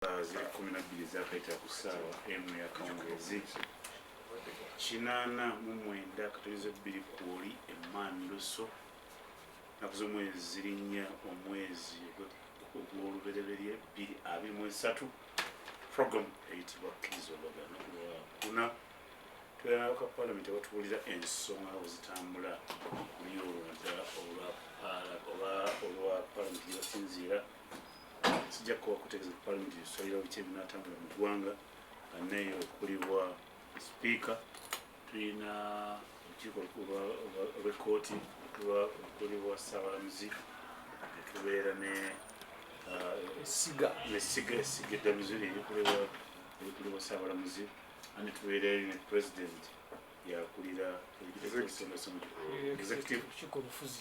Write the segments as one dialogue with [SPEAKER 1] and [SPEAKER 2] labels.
[SPEAKER 1] ziri 12 zakaita ku ssaawa emu yakawungeezi 89 emmanduso naku z'omwezi ziri 4 omwezi ogw'olubereberye 2023 program eyitibwa kkiriza oba gaana kuna tubeera ka parliament abatubuulira ensonga wezitambula kuli olwa parliament gyebasinziira sijja kuba kutegeeza parliament ebisalira biki ebinaatambula mu ggwanga neyo okulibwa speaker tulina olukiiko olw'ekkooti okulibwa ssaabalamuzi netubeera nesiga eddamuzi erikulibwa ssaabalamuzi ane tubeera ne president yakulira executive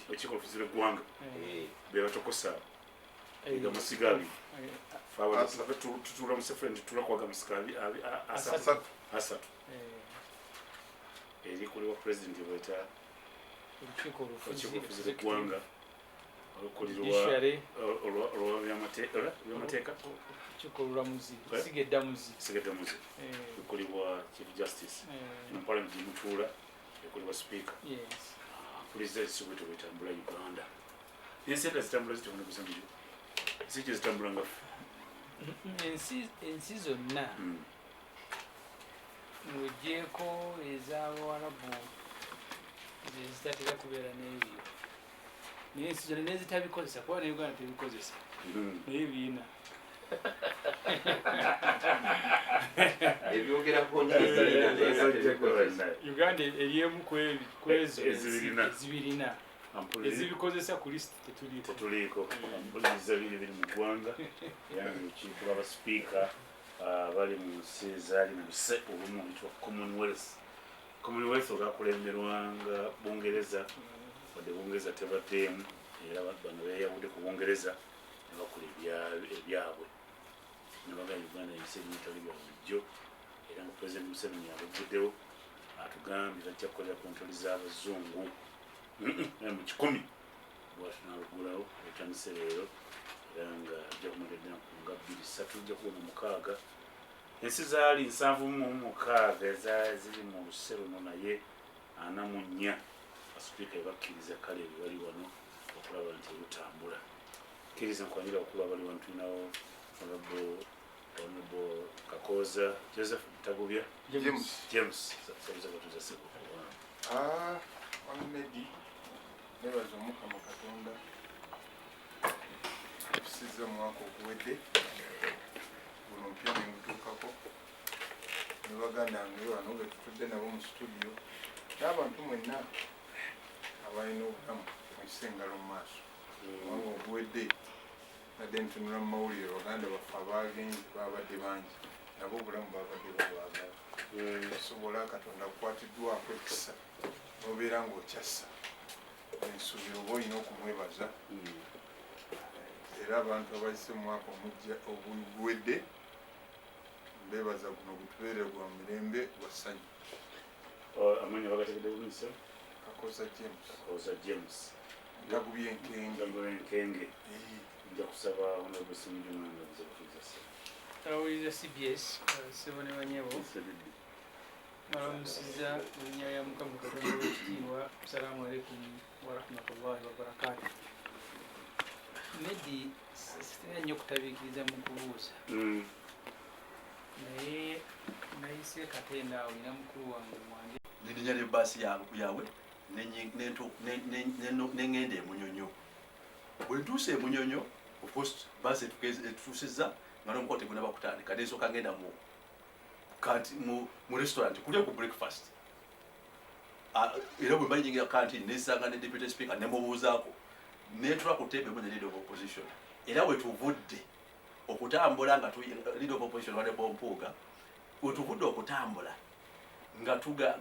[SPEAKER 1] olukiiko olufuzi lw'eggwanga be batokosa amasiga abiri tutula mu sefreni tutula kwaga amasiga asatu eri kuliwa president bweta olukiiko olufuzi lw'eggwanga olw'amateeka
[SPEAKER 2] olukiiko olulamuzi sigeddamuzi
[SPEAKER 1] ekulibwa chief justice mu parliament mutuula ekulibwa speaker puliza ekisibwete bwetambula uganda n'ensenta zitambula zitona busanjo zikyo zitambula nga
[SPEAKER 2] ensi zonna ng'ogyeko ez'abawarabu zitatera kubeera n'ebyo naye ensi zonna n'ezitabikozesa kuba ne uganda tebikozesa naye biina uganda eryemu kwezo ezibirina ezibikozesa ku list
[SPEAKER 1] tetuliiko ampuliza biri mu ggwanga era olukiiko lw'abasipiika bali mu nsi ezaali mu buse obumu bitwa commonwealth olwakulemberwanga bungereza wadde bungereza tebaddeemu era bano beeyawudde ku bungereza ne bakola ebyabwe nebagala uganda ebise ebimitali bya bulijjo era nga president museveni abavuddewo atugambye bajja kukolera ku ntoli z'abazungu mu 10 bwatunalugulawo etandise leero era nga ajja kumalira nga 23 ojja kuba mu 6 ensi zaali 76 eziri mu luse luno naye 44 basipiika ebakkiriza kale ebibali wano okulaba nti ebitambula kkiriza nkwanira okulu abali wano tulinawo honorable Kakoza Joseph Tagubya James sabuza batuza sebo
[SPEAKER 3] Medi nebaza omukama Katonda tusize omwaka oguwedde guno mpya nengutuukako ne baganda nge wano be tutudde nabo mu studio n'abantu mwenna abalina obulamu mwisenga mu maaso omwaka oguwedde nadde ntunula mu mawulire baganda baffe abagenzi babadde bangi nabo obulamu babadde babwagala osobola Katonda kukwatiddwako ekisa nobeera ng'okyassa ensuubira oba olina okumwebaza era abantu abazise mu mwaka omujja oguwedde mbebaza guno gutubeere gwa mirembe gwa ssanyu.
[SPEAKER 1] Amanya bagategedde bulungi
[SPEAKER 3] Kakoza
[SPEAKER 1] James
[SPEAKER 3] Tagubya enkenge
[SPEAKER 1] nja kusaba honorable Munyonyo nze kutuuza
[SPEAKER 2] awuliriza CBS ssebo ne banyabo balamusiza mu linnya lya Mukama Katonda w'ekitiibwa. Assalaamu alaikum warahmatullahi wabarakatuh. Medi sitera nnyo okutabiikiriza mu kubuuza naye nayise Katenda awo nina mukulu wange mwange
[SPEAKER 4] linnya ly'ebbaasi yaabwe neŋŋenda e Munyonyo. Bwe ntuuse e Munyonyo opost bbaasi etutuusizza nga n'omukola tegunaba kutandika n'esooka ngenda mu restaurant kulya ku breakfast era bwe mba nyingira kantini nesanga ne deputy speaker nemubuuzaako netula ku ttebe mu ne leader of opposition era wetuvudde okutambula nga leader of opposition wadde Bompuuga wetuvudde okutambula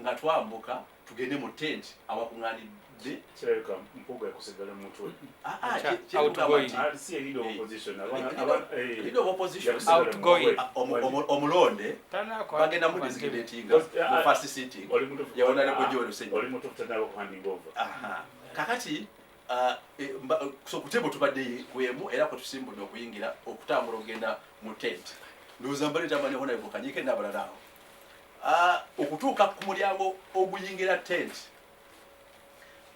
[SPEAKER 4] nga twambuka tugende mu tent awakuŋŋaanidde
[SPEAKER 1] kirabika Mpuuga yakusigala mu mutwe
[SPEAKER 4] leader of opposition omulonde bagenda mu designatinga mu first sitting yawonale kujolo senyo kakati so kutebo tubadde kwemu era kwe tusimbudde okuyingira okutambula ogenda mu tent ndowooza mbali tamanyi Honorable Kanyike n'abalala awo. Okutuuka ku mulyango oguyingira tent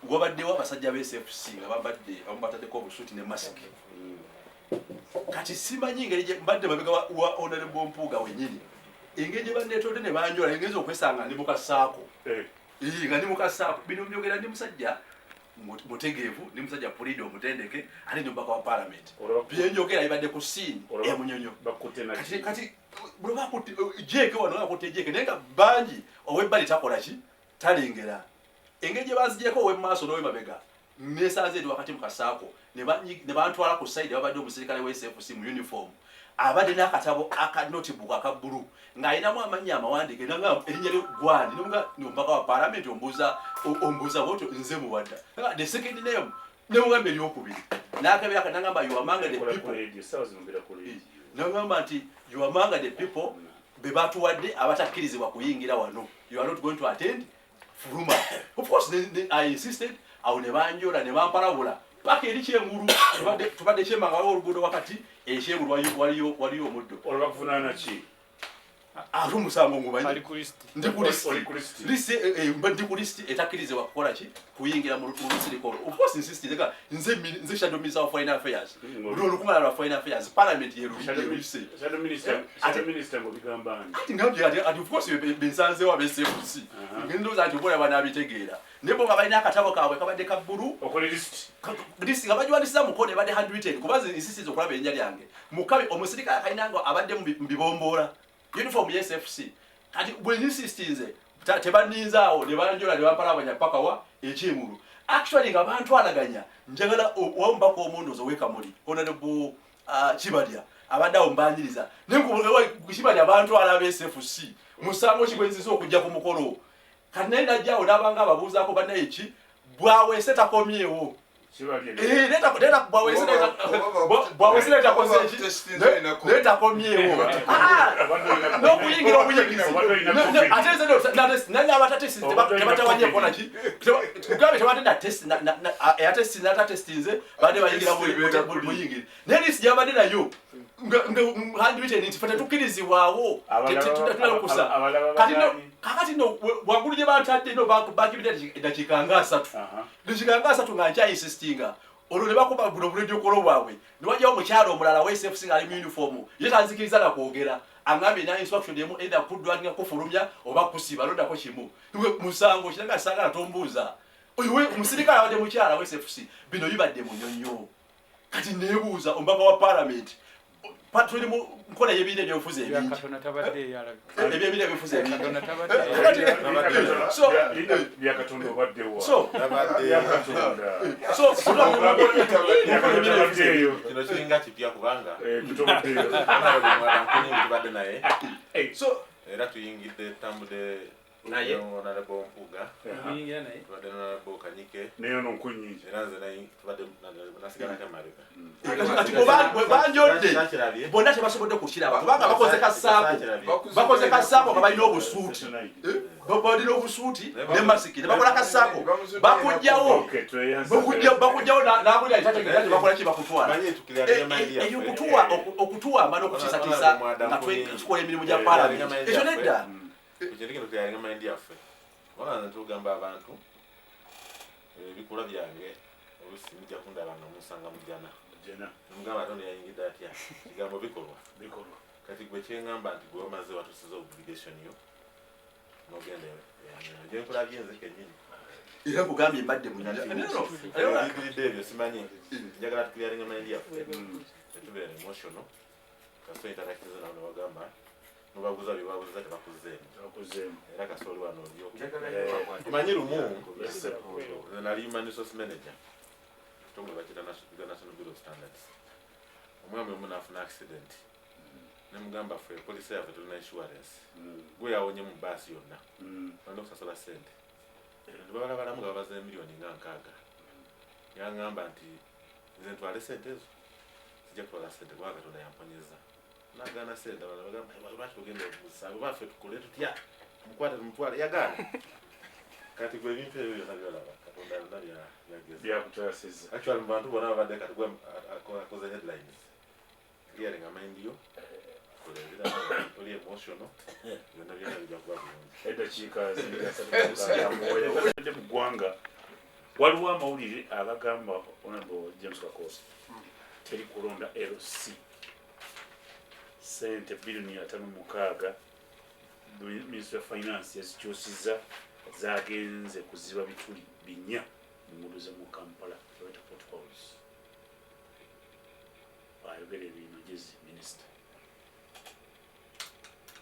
[SPEAKER 4] gwabaddewo abasajja ba SFC nga abamu bataddeko obusuuti ne masiki. Kati simanyi engeri gye mbadde mabega wa Honorable Mpuuga wennyini. Engeri gye banneetodde ne banjola engeri okwesanga ndi mukassaako. Nga ndi mukassaako. Bino mbyogera ndi musajja mutegeevu, ndi musajja pulido omutendeke, ate ndi mubaka wa Parliament. Byenjogera bibadde ku ssiini e Munyonyo. Kati bwe bakutte Jeke wano bakutte Jeke naye nga bangi ow'ebbali takola ki? Talengera. Engeri gye bazigyeko ow'emmaaso n'ow'emabega neesanze ndi wakati mu kasaako ne bantwala ku sayidi abadde omusirikale wa SFC mu uniform abadde n'akatabo aka notebook aka bbulu ng'alinamu amannya amawandiike nanga erinnya lye Gwani n'omubaka wa Parliament ombuuza bwotyo nze muwadda the second name nemugamba eryokubiri n'akabira nagamba you among the people nagamba nti you among the people be batuwadde abatakkirizibwa kuyingira wano you are not going to attend Furuma. Of course, I insisted. Awo ne banjola ne bampalabula paka eri kyengulu tubadde kyemanga oluguudo wakati ekyengulu waliyo omuddo
[SPEAKER 1] olwakuvunaana ki
[SPEAKER 4] ate omusango ngumanyi ndi ku listi etakkirizibwa kukola ki kuyingira mu lusirikolo. Of course insisted nze shadow minister of foreign affairs buli olukungaana lwa foreign affairs parliament yeruyise
[SPEAKER 1] shadow minister ngobigambani
[SPEAKER 4] ati ngambye ati of course bensanzewo abeSFC ngendooza nti obola banabitegeera naye bo nga balina akatabo kaabwe kabadde ka bbulu
[SPEAKER 1] okola
[SPEAKER 4] list nga bagiwandiisiza mukono ebadde handwritten kuba insisted okulaba erinnya lyange mukabe omusirikale akalinanga abadde mu bibomboola uniform ya SFC kati bwe insistinze tebaninzaawo ne banjola ne bampalabanya paka wa ekyengulu actually nga bantwalaganya njagala wambako omundoozi owekamuli Honorable Kibadya abadde awo mbanjiriza naye Kibadya bantwala aba SFC musango kigwenziza okujja ku mukolo kati naye najjaawo n'abanga ababuuzaako bannaye ki bwawese takomyewo bwawesitakomyewo n'okuyingira obuyingizi tebatawanye kona ki kugambe tebatenda eyatestinze badde bayingira buyingiri naye lisi gyabadde nayo handwritten nti fe tetukkirizibwawo tutalakusa kakati no waggulu gye bantadde no bakibidde eddakiika nga 3 nga nkyainsistinga olwo ne bakuba buno bulijjokolo bwabwe ne wajjawo omukyalo omulala wa SFC ng'ali mu uniform ye tanzikiriza na kwogera angambye na instruction emu either kuddwanya kufulumya oba kusiba londako kimu musango kiranga saagala tombuuza oyo omusirikale abadde mukyala wa SFC bino bibadde Munyonyo kati neebuuza omubaka wa Parliament tuli mu nkola y'ebibiina ebyobufuzi ebingi eby'ebibiina ebyobufuzi ebingi
[SPEAKER 5] kino kiringa kipya kubanga tubadde naye era tuyingidde tambudde naye Honorable Mpuuga tubadde Honorable Kanyike
[SPEAKER 1] naye nonkunyingi
[SPEAKER 5] era nze naye tubadde nasigala kyamabega
[SPEAKER 4] bwe banjodde bonna tebasobodde kukiraba kubanga bakoze kasaako nga balina obusuuti balina obusuuti ne masiki ne bakola kasaako bakujjawo n'abuli alitategeera tebakola ki bakutwala eyo okutuwamba n'okutiisatiisa nga tukola emirimu gya Parliament ekyo nedda
[SPEAKER 5] ekyo tuyalinga mayindi yaffe wala netugamba abantu ebikula byange olusi mujja kundaba nga musanga mujana nomugamba ate yayingidde atya kigambo bikolwa kati gwe kyeŋŋamba nti gwe omaze watusiza obligation yo nogenda gyenkulabye nze kennyini
[SPEAKER 4] era kugambye mbadde
[SPEAKER 5] munyabigulidde ebyo simanyi njagala tukuyalinga mayindi yaffe etubeera emotional kaso interakiza nawe newagamba nobabuuza byebabuuza tebakuzeemu era kasooli wano manyi lumu nali human resource manager kitongole bakita national bureau of standards omwami omu naafuna accident nemugamba ffe polisi yaffe tulina insurance gwe yawonye mu baasi yonna balina okusasula sente tebabalabalamu nga babaza emiliyoni nga 6 yaŋŋamba nti nze ntwale sente ezo sijja kutwala sente kubanga Katonda yamponyeza nagana sente lwaki tugenda omusango baffe tukole tutya mukwate tumutwale yagana kati gwe ebintu ebyo byonna byolaba Katonda yonna
[SPEAKER 1] byakutwasiza
[SPEAKER 5] actually mu bantu bonna babadde kati gwe akoze headlines clearing mind yo oli emotional byonna byonna bijja kuba bulungi.
[SPEAKER 1] Eddakiika ziyamuwede mu ggwanga waliwo amawulire agagamba Honorable James Kakosa teri kulonda LC sente bilioni 56 Ministry of Finance yazikyusizza zagenze kuziba bituli 4 mu nguudo z'omu Kampala Toyota potholes. Ayogera ebintu magezi minisita.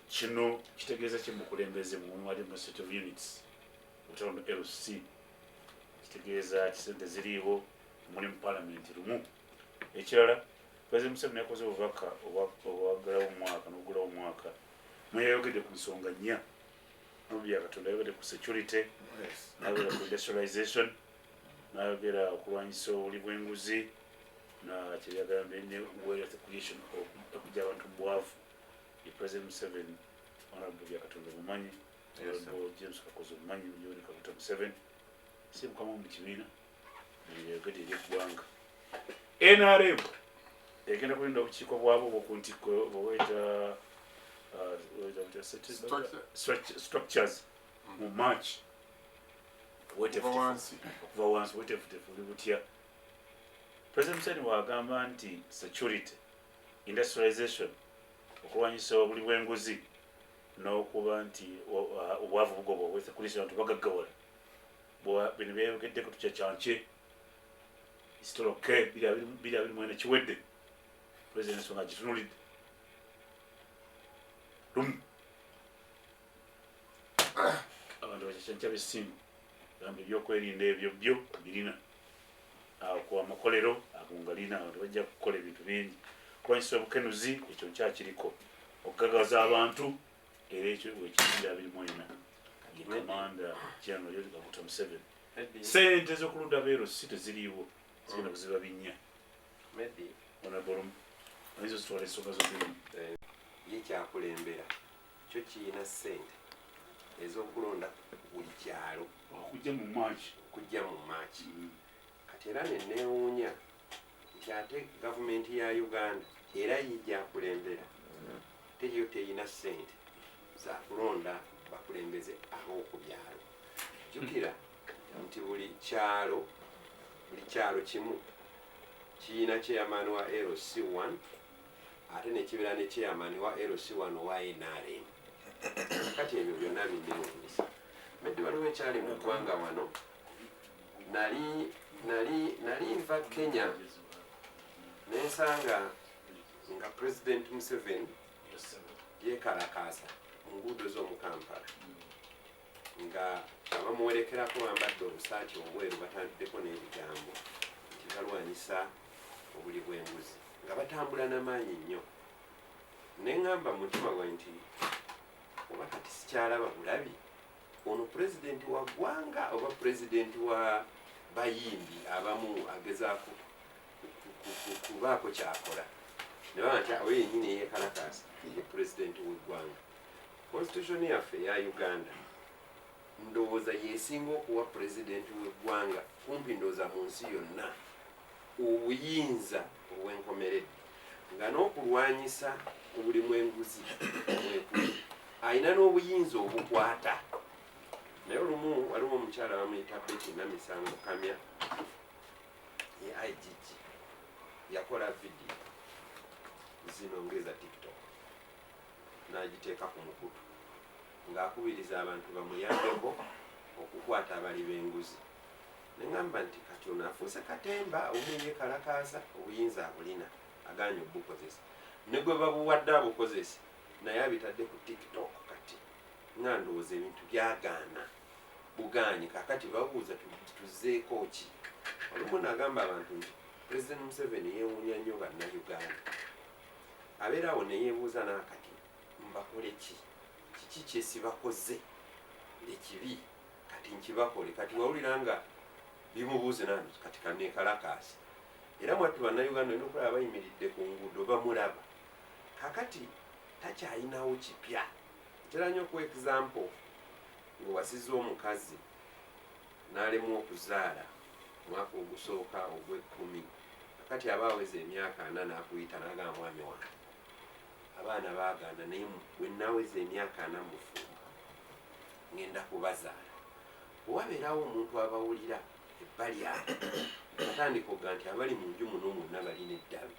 [SPEAKER 1] Kino kitegeeza ki mu kulembeze mu administrative units utaona LC kitegeeza kisente ziriiwo muli mu parliament lumu. Ekirala President Museveni yakoze obubaka obwagalawo omwaka n'ogulawo omwaka mweyayogedde ku nsonga nnya n'obya Katonda yayogedde ku security n'ayogera ku industrialization n'ayogera okulwanyisa obuli bw'enguzi na kyeyagambye ne wealth creation okujja abantu mu bwavu. President Museveni Honorable bya Katonda bumanyi Honorable James Kakosa bumanyi Yoweri Kaguta Museveni si mukama mu kibiina yayogedde eri eggwanga. NRM egenda kulinda obukiiko bwabo obwokuntiko bweta structures mu March okuva wansi wetefutefu buli butya. President Museveni wagamba nti security industrialization okulwanyisa obuli bw'enguzi n'okuba nti obwavu bugoba wealth creation abantu bagaggawala bino byeyogeddeko tukyakyanke isitoloke biri abiri mwena kiwedde President ensonga gitunulidde lumu abantu bakyakyanka b'essimu gamba ebyokwerinda ebyo byo birina ku amakolero agongalina abantu bajja kukola ebintu bingi kulwanyisa obukenuzi ekyo nkyakiriko okugagaza abantu era ekyo wekibiri abiri mwena ye Commander General Yoweri Kaguta Museveni. Sente z'okulunda beero si teziriiwo zigenda kuziba binnya nizo zitwala ensonga z'obirimu
[SPEAKER 6] ye kyakulembera kyo kiyina ssente ez'okulonda buli kyalo
[SPEAKER 1] okujja mu March.
[SPEAKER 6] Kati era neneewuunya nti ate gavumenti ya Uganda era yijjakulembera teyo teyina ssente za kulonda bakulembeze aho ku byalo. Jjukira nti buli kyalo kimu kiyina chairman wa LC1 ate nekibeera ne chairman wa LC1 wa NRM. Kati ebyo byonna binneewuunyisa. Meddi waliwo ekyali mu ggwanga wano nali nva Kenya nensanga nga President Museveni yekalakaasa mu nguudo z'omu Kampala nga abamuwerekerako bambadde obusaati obweru batandiddeko n'ebigambo nti balwanyisa obuli bw'enguzi nga batambula n'amaanyi nnyo. Ne ŋŋamba mu mutima gwe nti oba kati sikyalaba bulabi ono pulezidenti wa ggwanga oba pulezidenti wa bayimbi abamu agezaako kubaako kyakola ne baba nti awe yennyini eyekalakaasa ye pulezidenti w'eggwanga. Constitution yaffe eya Uganda ndowooza yeesinga okuwa pulezidenti w'eggwanga kumpi ndowooza mu nsi yonna obuyinza obw'enkomeredde nga n'okulwanyisa obulimu enguzi mwekuli ayina n'obuyinza obukwata. Naye olumu waliwo omukyala bamuyita Betty Namisango Kamya ye IGG yakola vidiyo zino ngeza TikTok n'agiteeka ku mukutu ng'akubiriza abantu bamuyambeko okukwata abali b'enguzi. Ne ŋŋamba nti kati ono afuuse katemba omu yekalakaasa obuyinza abulina agaanye obukozesa ne gwe babuwadde abukozesa naye abitadde ku TikTok. Kati nga ndowooza ebintu byagaana buganye kakati babuuza tuzeeko ki. Olumu n'agamba abantu nti President Museveni yeewuunya nnyo bannayuganda abeerawo ne yeebuuza n'akati mbakole ki kiki kyesibakoze ekibi kati nkibakole. Kati wawulira nga bimubuuze nandi kati kaneekalakaasi era mwattu bannayuganda olina okulaba bayimiridde ku nguudo bamulaba kakati takyalinawo kipya. Ntera nnyo ku example ng'owasiza omukazi n'alemwa okuzaala mwaka ogusooka ogw'ekkumi kakati aba aweza emyaka 4 n'akuyita n'agamba mwami wange abaana baagaana naye bwe naweza emyaka 4 mu fumbo ngenda kubazaala owabeerawo omuntu abawulira ebbali awo atandika okuga nti abali mu nju muno mwonna balina eddalu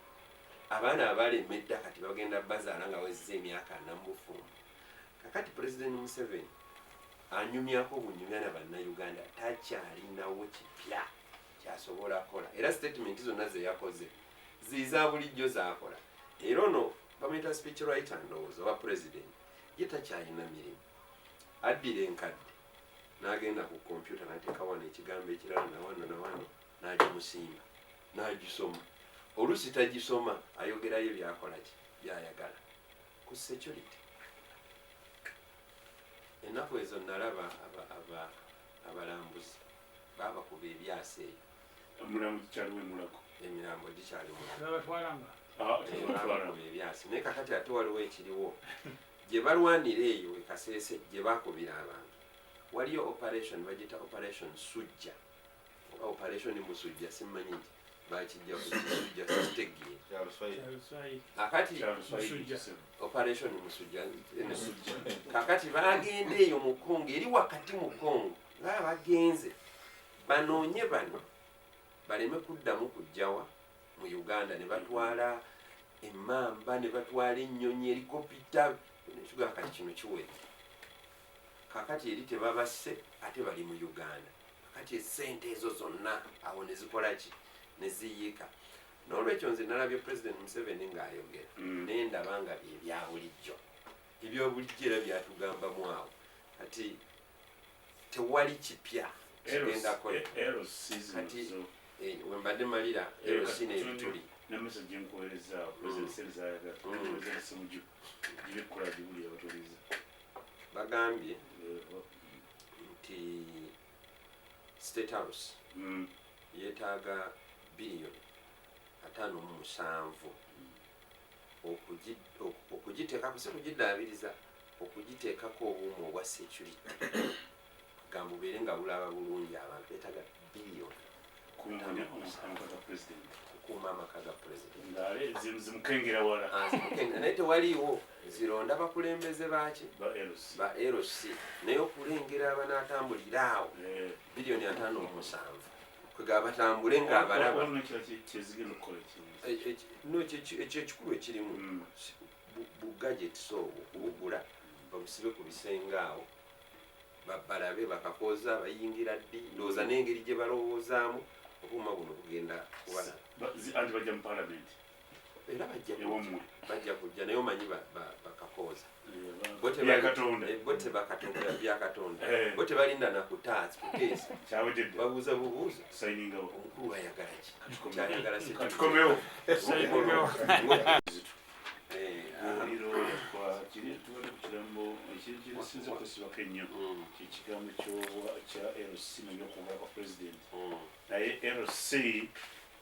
[SPEAKER 6] abaana abalemma edda kati bagenda bazaala nga wezza emyaka 4 mu bufumbo kakati President Museveni anyumyako obunyumya na bannayuganda takyalinawo kipya kyasobola kola era statement zonna zeyakoze ziza bulijjo zakola era ono bamuyita speech writer ndowooza owa president ye takyalina mirimu addira enkadde n'agenda ku kompyuta n'ateeka wano ekigambo ekirala nawano n'agimusimba n'agisoma oluusi tagisoma ayogerayo byakola ki byayagala ku security ennaku ezo nalaba abalambuzi babakuba ebyasa eyo emirambo gikyali mulago ebyasi naye kakati ate waliwo ekiriwo gye balwanira eyo ekaseese gye bakubira abantu waliyo operation bagita operation sujja oba operation musujja simanyi nti bakijja kusujja kitegeere kakati operation musujja kakati bagenda eyo mu Kongo eri wakati mu Kongo nga bagenze banoonye bano baleme kuddamu kujjawa mu Uganda ne batwala emmamba ne batwala ennyonyi helikopita nekiga kati kino kiwedde kakati eri tebabasse ate bali mu Uganda kakati esente ezo zonna awo ne zikola ki ne ziyiika n'olwekyo nze nalabye President Museveni ng'ayogera naye ndaba nga bye byabulijjo ebyobulijjo era byatugambamu awo kati tewali kipya kigenda kola kati wembadde malira LC n'ebituli
[SPEAKER 1] n'emesagi enkuweereza President Senzayagala n'enkuweereza simuju gibikola gibuli abatuliza
[SPEAKER 6] bagambye nti State House yeetaaga biliyoni 57 okugiteekako si kugiddaabiriza okugiteekako obuuma obwa security gamba bubeere nga bulaba bulungi abantu beetaaga biliyoni okukuuma amaka ga president
[SPEAKER 1] zimukengera wala
[SPEAKER 6] naye tewaliiwo zironda bakulembeze baki ba LC naye okulengera abanaatambulira awo biliyoni 57 kwega batambule ng'abalaba ekyo ekikulu ekirimu bugajeti obwo kubugula babusibe ku bisenge awo balabe bakakooza bayingira ddi ndowooza n'engeri gye balowoozaamu obuuma buno bugenda kubala
[SPEAKER 1] anti bajja mu parliament
[SPEAKER 6] era bajja kujja naye omanyi bakakooza bo tebakatonda byakatonda bo tebalinda nakutaasi kuteesa babuuza bubuuza omukulu wayagala ki kyayagala
[SPEAKER 1] tukomewo ekigambo ekirisinze okwesibako ennyo kyekigambo kya LC nebyokwogera kwa president naye LC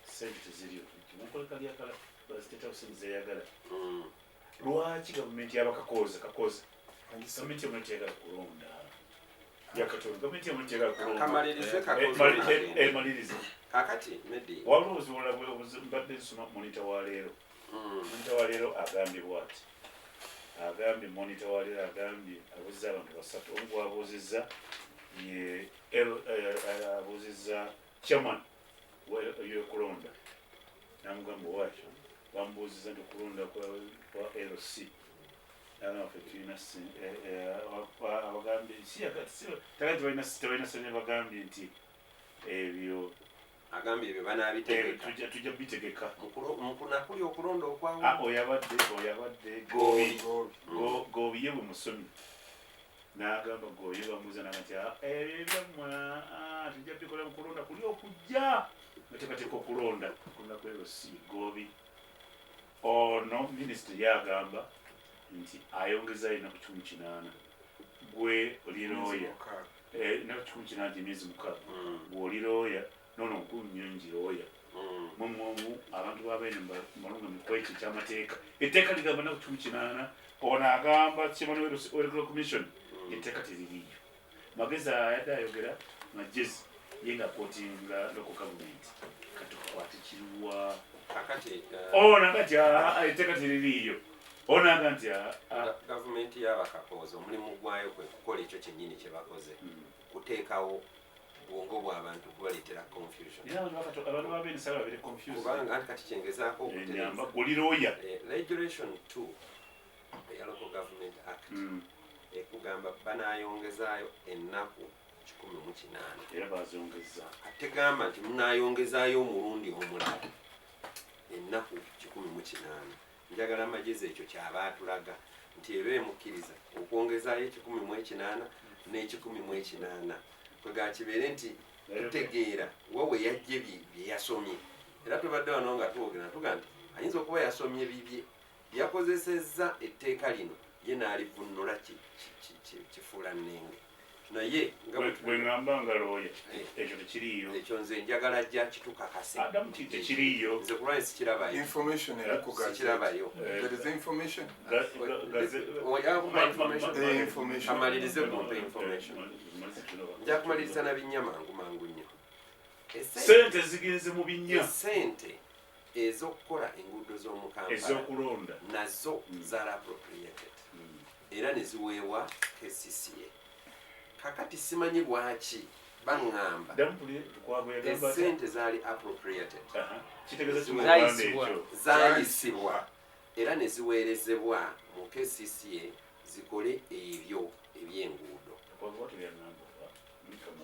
[SPEAKER 1] sente teziryo kimukoleka lyakala State House zeyagala lwaki gavumenti yabakakoza gavumenti yamuleti yagala kulonda yakatonda gavumenti yamuleti yagala kulondamalirize
[SPEAKER 6] kakati medi
[SPEAKER 1] waliwo mbadde nsoma monita wa leero monita wa leero agambye bwati agambye monita wa leero agambye abuuzizza abantu 3 omu gwabuuzizza abuuzizza chairman yokulonda namugamba wakyo bambuuziza nti okulonda kwa LC nagamba tulina abagambye tebalina sente bagambye nti ebyo
[SPEAKER 6] agambye ebyo banaabitegeka
[SPEAKER 1] tujja bitegeka
[SPEAKER 6] mukunakuli okulonda okwawo
[SPEAKER 1] oyabadde Gobi ye bwe musomi n'agamba Gobi bamuuza naga nti ebyo byammwe tujja bikola mu kulonda kuli okujja nateekateeka okulonda ku LC Gobi ono minisitiri yagamba nti ayongezayo ennaku 18 gwe oli looya ennaku 18 emyezi 6 gwe oli looya nono omukulu Munyonyo looya mumwomu abantu babeene malunga mikwekyo ekyamateeka etteeka ligamba ennaku 18 ono agamba chairman w'electoral commission etteeka teririiyo magezi ayadde ayogera magezi ye nga kootinga local government kati kukwate kiruwa
[SPEAKER 6] kakati
[SPEAKER 1] ono kati etteeka teririiyo onaga nti
[SPEAKER 6] gavumenti y'abakakooza omulimu gwayo kwe kukola ekyo kyennyini kye bakoze kuteekawo bwongo bw'abantu kubaleetera confusion kubanga anti kati kyengezaako
[SPEAKER 1] okutereeza
[SPEAKER 6] regulation 2 eya local government act ekugamba banayongezaayo ennaku 18
[SPEAKER 1] era bazongeza
[SPEAKER 6] ategamba nti munayongezaayo omulundi omulala ennaku 18 njagala amagezi ekyo kyabaatulaga nti eba emukkiriza okwongezaayo 18 ne18 kwega kibeere nti tutegeera wawe yajje bye yasomye era tubadde wano nga twogera tuga nti ayinza okuba yasomye bibye yakozesezza etteeka lino ye n'alivunnula kifuula nnenge naye
[SPEAKER 1] bwengamba nga looya ekyo tekiriiyo
[SPEAKER 6] ekyo nze njagala ajja kitukakase
[SPEAKER 1] tekiriiyo
[SPEAKER 6] nze kulwani sikirabayo amalirize kumpa information nja kumaliriza na binnya mangu nnyo
[SPEAKER 1] sente zigenze mu binnya
[SPEAKER 6] sente ez'okukola enguudo z'omukampala
[SPEAKER 1] ez'okulonda
[SPEAKER 6] nazo zaali appropriated era ne ziweebwa KCCA kakati simanyi lwaki baŋŋamba esente zaali appropriated zaayisibwa era ne ziweerezebwa mu KCCA zikole ebyo eby'enguudo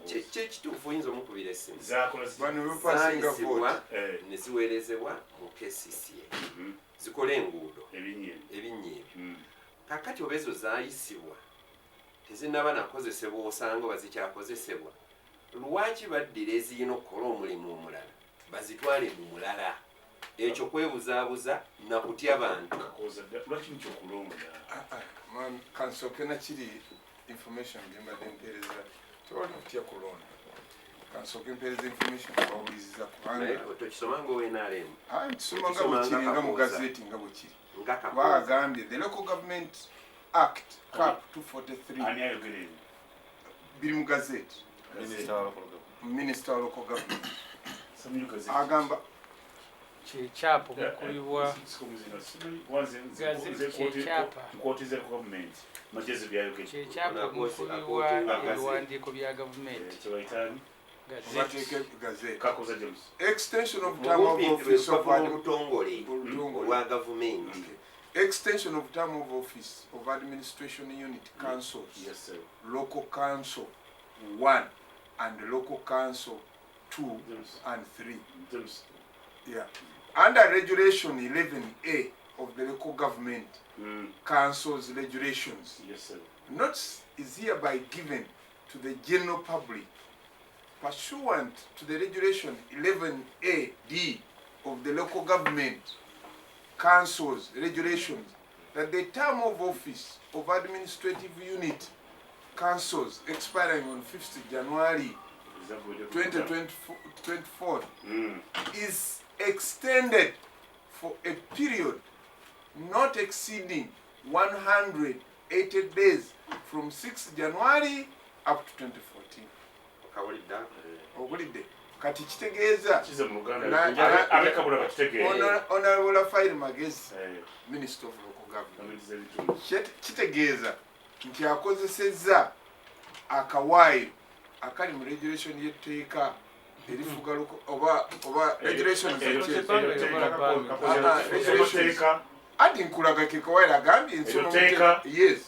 [SPEAKER 6] kyekituufu oyinza omukubira essimu zaayisibwa ne ziweerezebwa mu KCCA zikole enguudo ebinnya ebyo kakati oba ezo zaayisibwa tezinnaba nakozesebwa osanga oba zikyakozesebwa lwaki baddira eziyina okukola omulimu omulala bazitwale mu mulala ekyo kwebuzaabuza nakutya bantu
[SPEAKER 3] kansooke nakiri information gyembadde mpeereza tewali kutya kulonda kansooke mpeereza information bawuliriza kubanga
[SPEAKER 6] tokisoma ngaowenaremu
[SPEAKER 3] nkisoma nga bwekiri nga mu gazeti nga bwekiri bagambye the local government act cap 243 biri mu gazeti minisita wa local government agamba
[SPEAKER 2] kyekyapa omukubibwa kyekyapa omukubibwa ebiwandiiko bya gavumenti
[SPEAKER 3] extension of term of office
[SPEAKER 6] olwa gavumenti
[SPEAKER 3] extension of term of office of administration unit councils, local council 1 and local council 2 and 3. Yeah. Under regulation 11A of the local government council's regulations, notice is hereby given to the general public pursuant to the regulation 11A-D of the local government council's regulations that the term of office of administrative unit councils expiring on 5th January 2024 is extended for a period not exceeding 180 days from 6th January up to 2014. Kati kitegeeza Honorable File Magezi, Minister of Local Government, kitegeeza nti akozesezza akawaayo akali mu regulation y'etteeka erifuga oba regulation adi nkulaga ke kawaayo agambye ensoma yes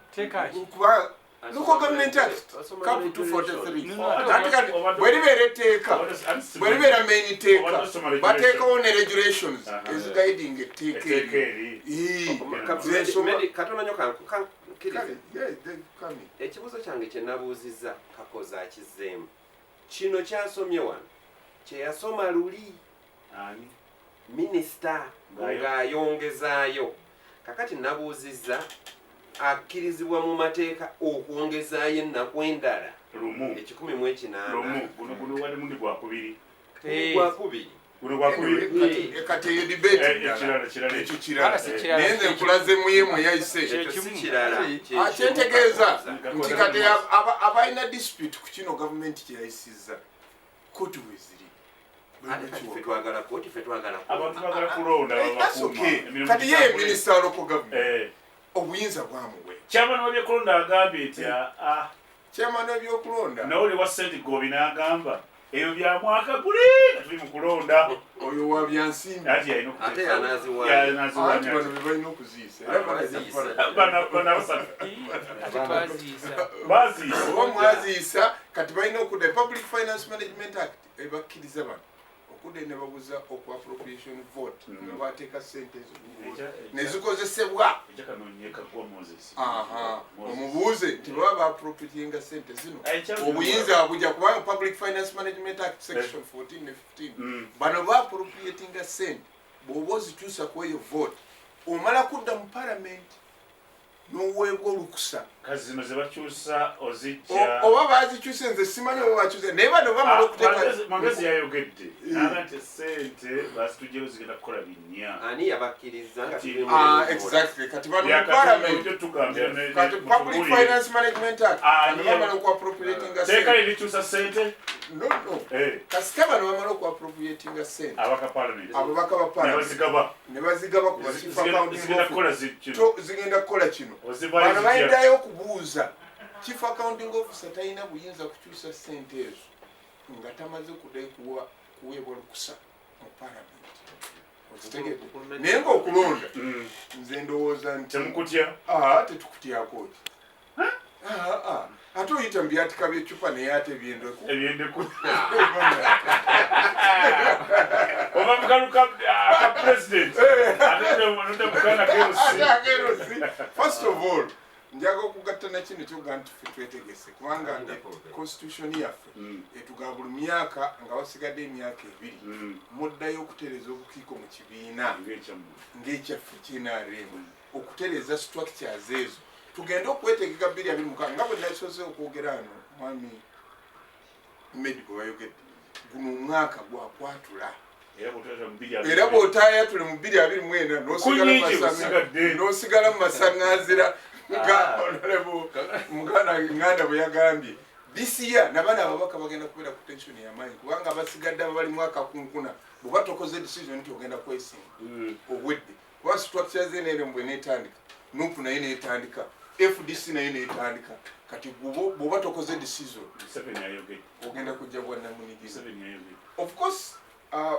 [SPEAKER 3] teeka local government act cap 243 bweribeera etteeka bweribeera main teeka bateekawo ne regulations eziguiding etteeka
[SPEAKER 6] ekibuuzo kyange kye nabuuzizza kakoza akizzeemu kino kyasomye wano kyeyasoma luli minisita ng'ayongezaayo kakati nabuuzizza akkirizibwa mu mateeka okwongezaayo ennaku endala
[SPEAKER 1] 18
[SPEAKER 3] kati eyo debate ekyo kirala naye nze nkulaze muyemu yayise kyentegeeza nti kati abalina dispute ku kino gavumenti kyeyayisizza kooti we ziri
[SPEAKER 6] Ffe twagala koti, ffe twagala
[SPEAKER 1] abantu bagala kulonda
[SPEAKER 3] babakuuma. Kati ye minisita wa local government obuyinza bwamuwe.
[SPEAKER 1] Chairman w'ebyokulonda agambye nti
[SPEAKER 3] chairman w'ebyokulonda
[SPEAKER 1] nawuli wa ssente gobi n'agamba ebyo bya mwaka guli nga tuli mu kulonda
[SPEAKER 3] oyo wa byansimbi
[SPEAKER 1] ate yalina
[SPEAKER 6] ate yanaziwaanti
[SPEAKER 3] bano be balina okuziisa
[SPEAKER 1] baziisa
[SPEAKER 3] oba mwaziisa kati balina okudda public finance management act ebakkiriza bano okudda ne babuza okwa appropriation vote nga bateeka ssente nezikozesebwa omubuuze nti baba baappropriatinga ssente zino obuyinza bujja kubanga public finance management act section 14 ne 15 bano baappropriatinga ssente bw'oba ozikyusa ku eyo vote omala kudda mu parliament n'oweebwa olukusa
[SPEAKER 1] kazino ze bakyusa ozijja
[SPEAKER 3] oba bazikyuse nze simanyi oba bakyuse naye bano bamala okuteeka
[SPEAKER 1] magezi yayogedde naga nti ssente bazitugyewo zigenda kukola binnya
[SPEAKER 6] ani yabakkiriza
[SPEAKER 3] exactly kati bano mu parliament kati public finance management act bano bamala okuappropriatinga
[SPEAKER 1] teeka lirikyusa ssente
[SPEAKER 3] no kasita bano bamala okuappropriatinga ssente ababaka ba parliament ne bazigaba ku chief accounting zigenda kukola kino bano bayiddayo okubuuza chief accounting officer talina buyinza kukyusa ssente ezo nga tamaze kuweebwa lukusa mu parliament naye ng'okulonda nze ndowooza nti
[SPEAKER 1] temukutya
[SPEAKER 3] tetukutyako ki ate oyita mu byatika by'eccupa naye ate
[SPEAKER 1] ebyendeku oba mukalu ka president ate mukana kerosi
[SPEAKER 3] first of all njaga okugatta na kino kyoga nti ffe twetegese kubanga constitution yaffe etugaa buli myaka nga wasigadde emyaka 2 muddayo okutereeza obukiiko mu kibiina ng'ekyaffe kinaremu okutereeza structures ezo tugende okwetegeka 2026 nga bwe nakisoze okwogera ano mwami medical bayogedde guno omwaka gwakwatula era bw'otaayatule mu 2024 n'osigala mu masaŋŋanzira nga honorable Muganda bwe yagambye this year n'abaana ababaka bagenda kubeera ku tension y'amaanyi kubanga basigadde abali mwaka kunkuna bw'oba tokoze decision nti ogenda kwesimba obwedde kuba structures eno mbwe neetandika nupu naye neetandika FDC naye neetandika kati bw'oba tokoze decision ogenda kujja bwannamunyigiza of course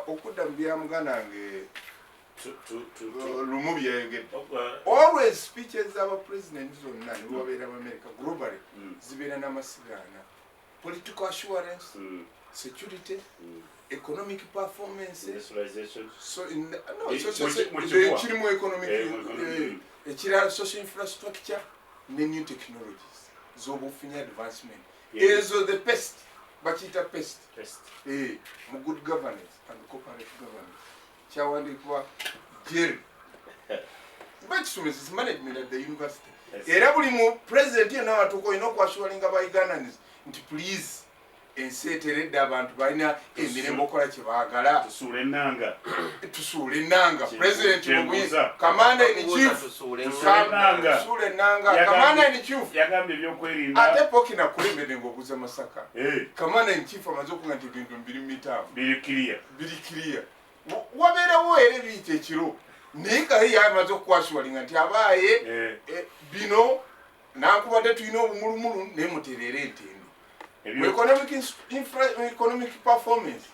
[SPEAKER 3] okudda mu bya muganange lumu byayogedde always speeches z'aba president zonna ne babeera mu America globally zibeera n'amasigaana political assurance security economic performance kirimu economic ekirala social infrastructure ne new technologies z'obufunyi advancement ezo the best bakiyita pest mu good governance and cooperative governance kyawandiikibwa Jerry bakisomesa management at the university era buli mu president yena watuuka olina okwashuwalinga ba Ugandans nti please ensi eteredde abantu balina emirembe okola kye baagala tusuula ennanga president commander in chief tusuula ennanga commander in chief
[SPEAKER 1] yagambye ebyokwerinda
[SPEAKER 3] ate pokina kulembedde ng'oguza Masaka commander in chief amaze okuga nti ebintu 2 biri clear wabeerawo era ebiita ekiro naye kale yamaze okukwashuwalinga nti abaaye bino nankubadde tulina obumulumulu naye mutereera entembe economic performance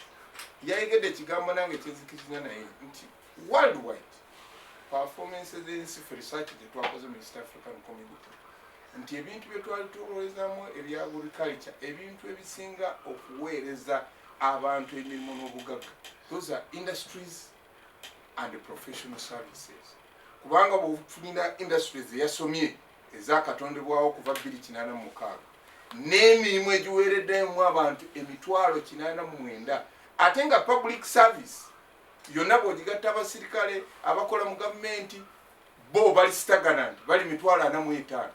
[SPEAKER 3] yayegedde ekigambo nange kyezikiriza naye nti worldwide performance z'ensi for research gyetwakoze mu East African Community nti ebintu bye twali tulowoozaamu ebya agriculture ebintu ebisinga okuweereza abantu emirimu n'obugagga those are industries and professional services kubanga bw'ofunira industries eyasomye ezakatondebwawo kuva 2086 n'emirimu egiweereddemu abantu 89,000 ate nga public service yonna bw'ogigatta abasirikale abakola mu gavumenti bo bali stagnant bali 45,000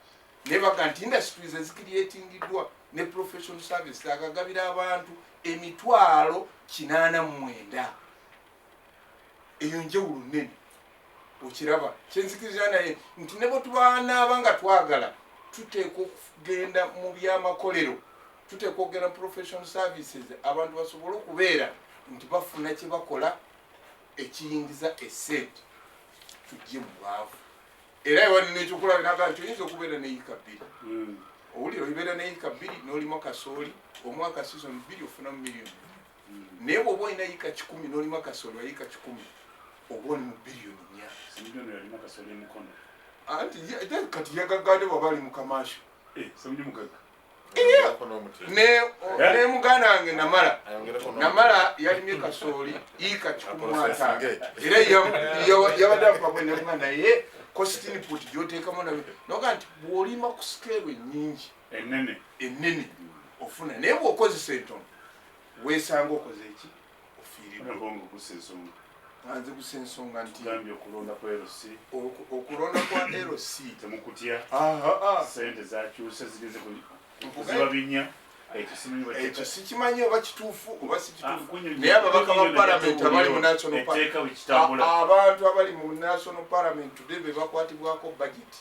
[SPEAKER 3] naye baga nti industries ezikirietingiddwa ne professional service akagabira abantu 89,000 eyo njewulo nnene okiraba kyenzikiriza naye nti ne bwe tubanaaba nga twagala tuteekwa okugenda mu byamakolero tuteekwa okugenda professional services abantu basobole okubeera nti bafuna kye bakola ekiyingiza esente tujje mu baavu era ewali n'ekyokulaba naga nti oyinza okubeera n'eyika 2 owulira obeera n'eyika 2 n'olima kasooli omwaka season 2 ofuna mu miliyoni naye bw'oba olina yika 10 n'olima kasooli wa yika 10 oba oli mu biliyoni 4 anti kati yagagade bw'aba ali mu kamasho ne muganda wange namala yalimye kasooli yika 15 era yabadde apapwenalima naye costin put gyoteekamu noga nti bw'olima ku sikeelu ennyingi ennene ofuna naye bw'okozesa entono weesanga okoze eki ofiiridde nze gusa ensonga nti okulonda kwa LC
[SPEAKER 1] temukutya sente zakyuse zigeze kuzibabinya
[SPEAKER 3] ekyo sikimanyi oba kituufu oba si kituufu naye ababaka ba palamenti abali mu national abantu abali mu national parliament today be bakwatibwako budget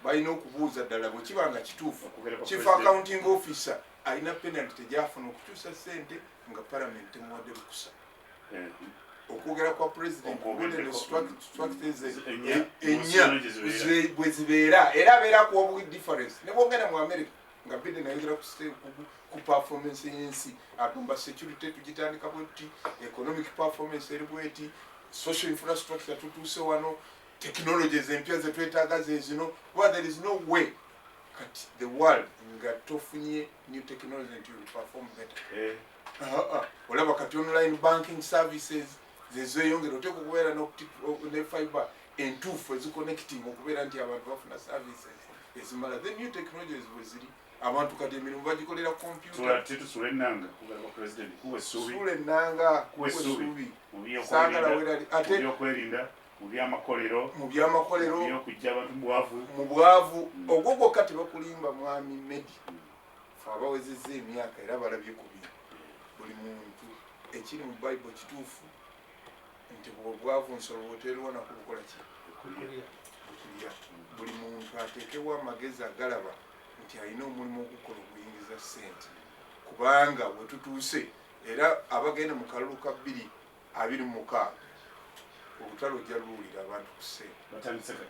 [SPEAKER 3] balina okubuuza ddala bwe kiba nga kituufu chief accounting officer alina penalty tegyafuna okukyusa sente nga palamenti temuwadde lukusa okwogera kwa president enya bwe zibeera era abeera kuwa difference ne bwogenda mu America nga Biden ayogera ku performance y'ensi agamba security tugitandika bweti economic performance eri bweti social infrastructure tutuuse wano technologies empya zetwetaaga zezino well there is no way kati the world nga tofunye new technology and you will perform better olaba kati online banking services zezeyongera oteeka okubeera ne fiber entuufu eziconnecting okubeera nti abantu bafuna services ezimala the new technologies bwe ziri abantu kati emirimu bagikolera computer sula ennanga kuwesuubi saagala werali ate mu byamakolero mu bwavu ogwo gwokka tebakulimba mwami Medi fe abawezezza emyaka era balabye ku bino buli muntu ekiri mu Bible kituufu nti bwobwavu nsolo bwoterwa nakubukola ki okulya buli muntu ateekebwa amagezi agalaba nti alina omulimu okukola okuyingiza sente kubanga bwe tutuuse era abagenda mu kalulu ka 2026 olutalo ojja luwulira abantu ku sente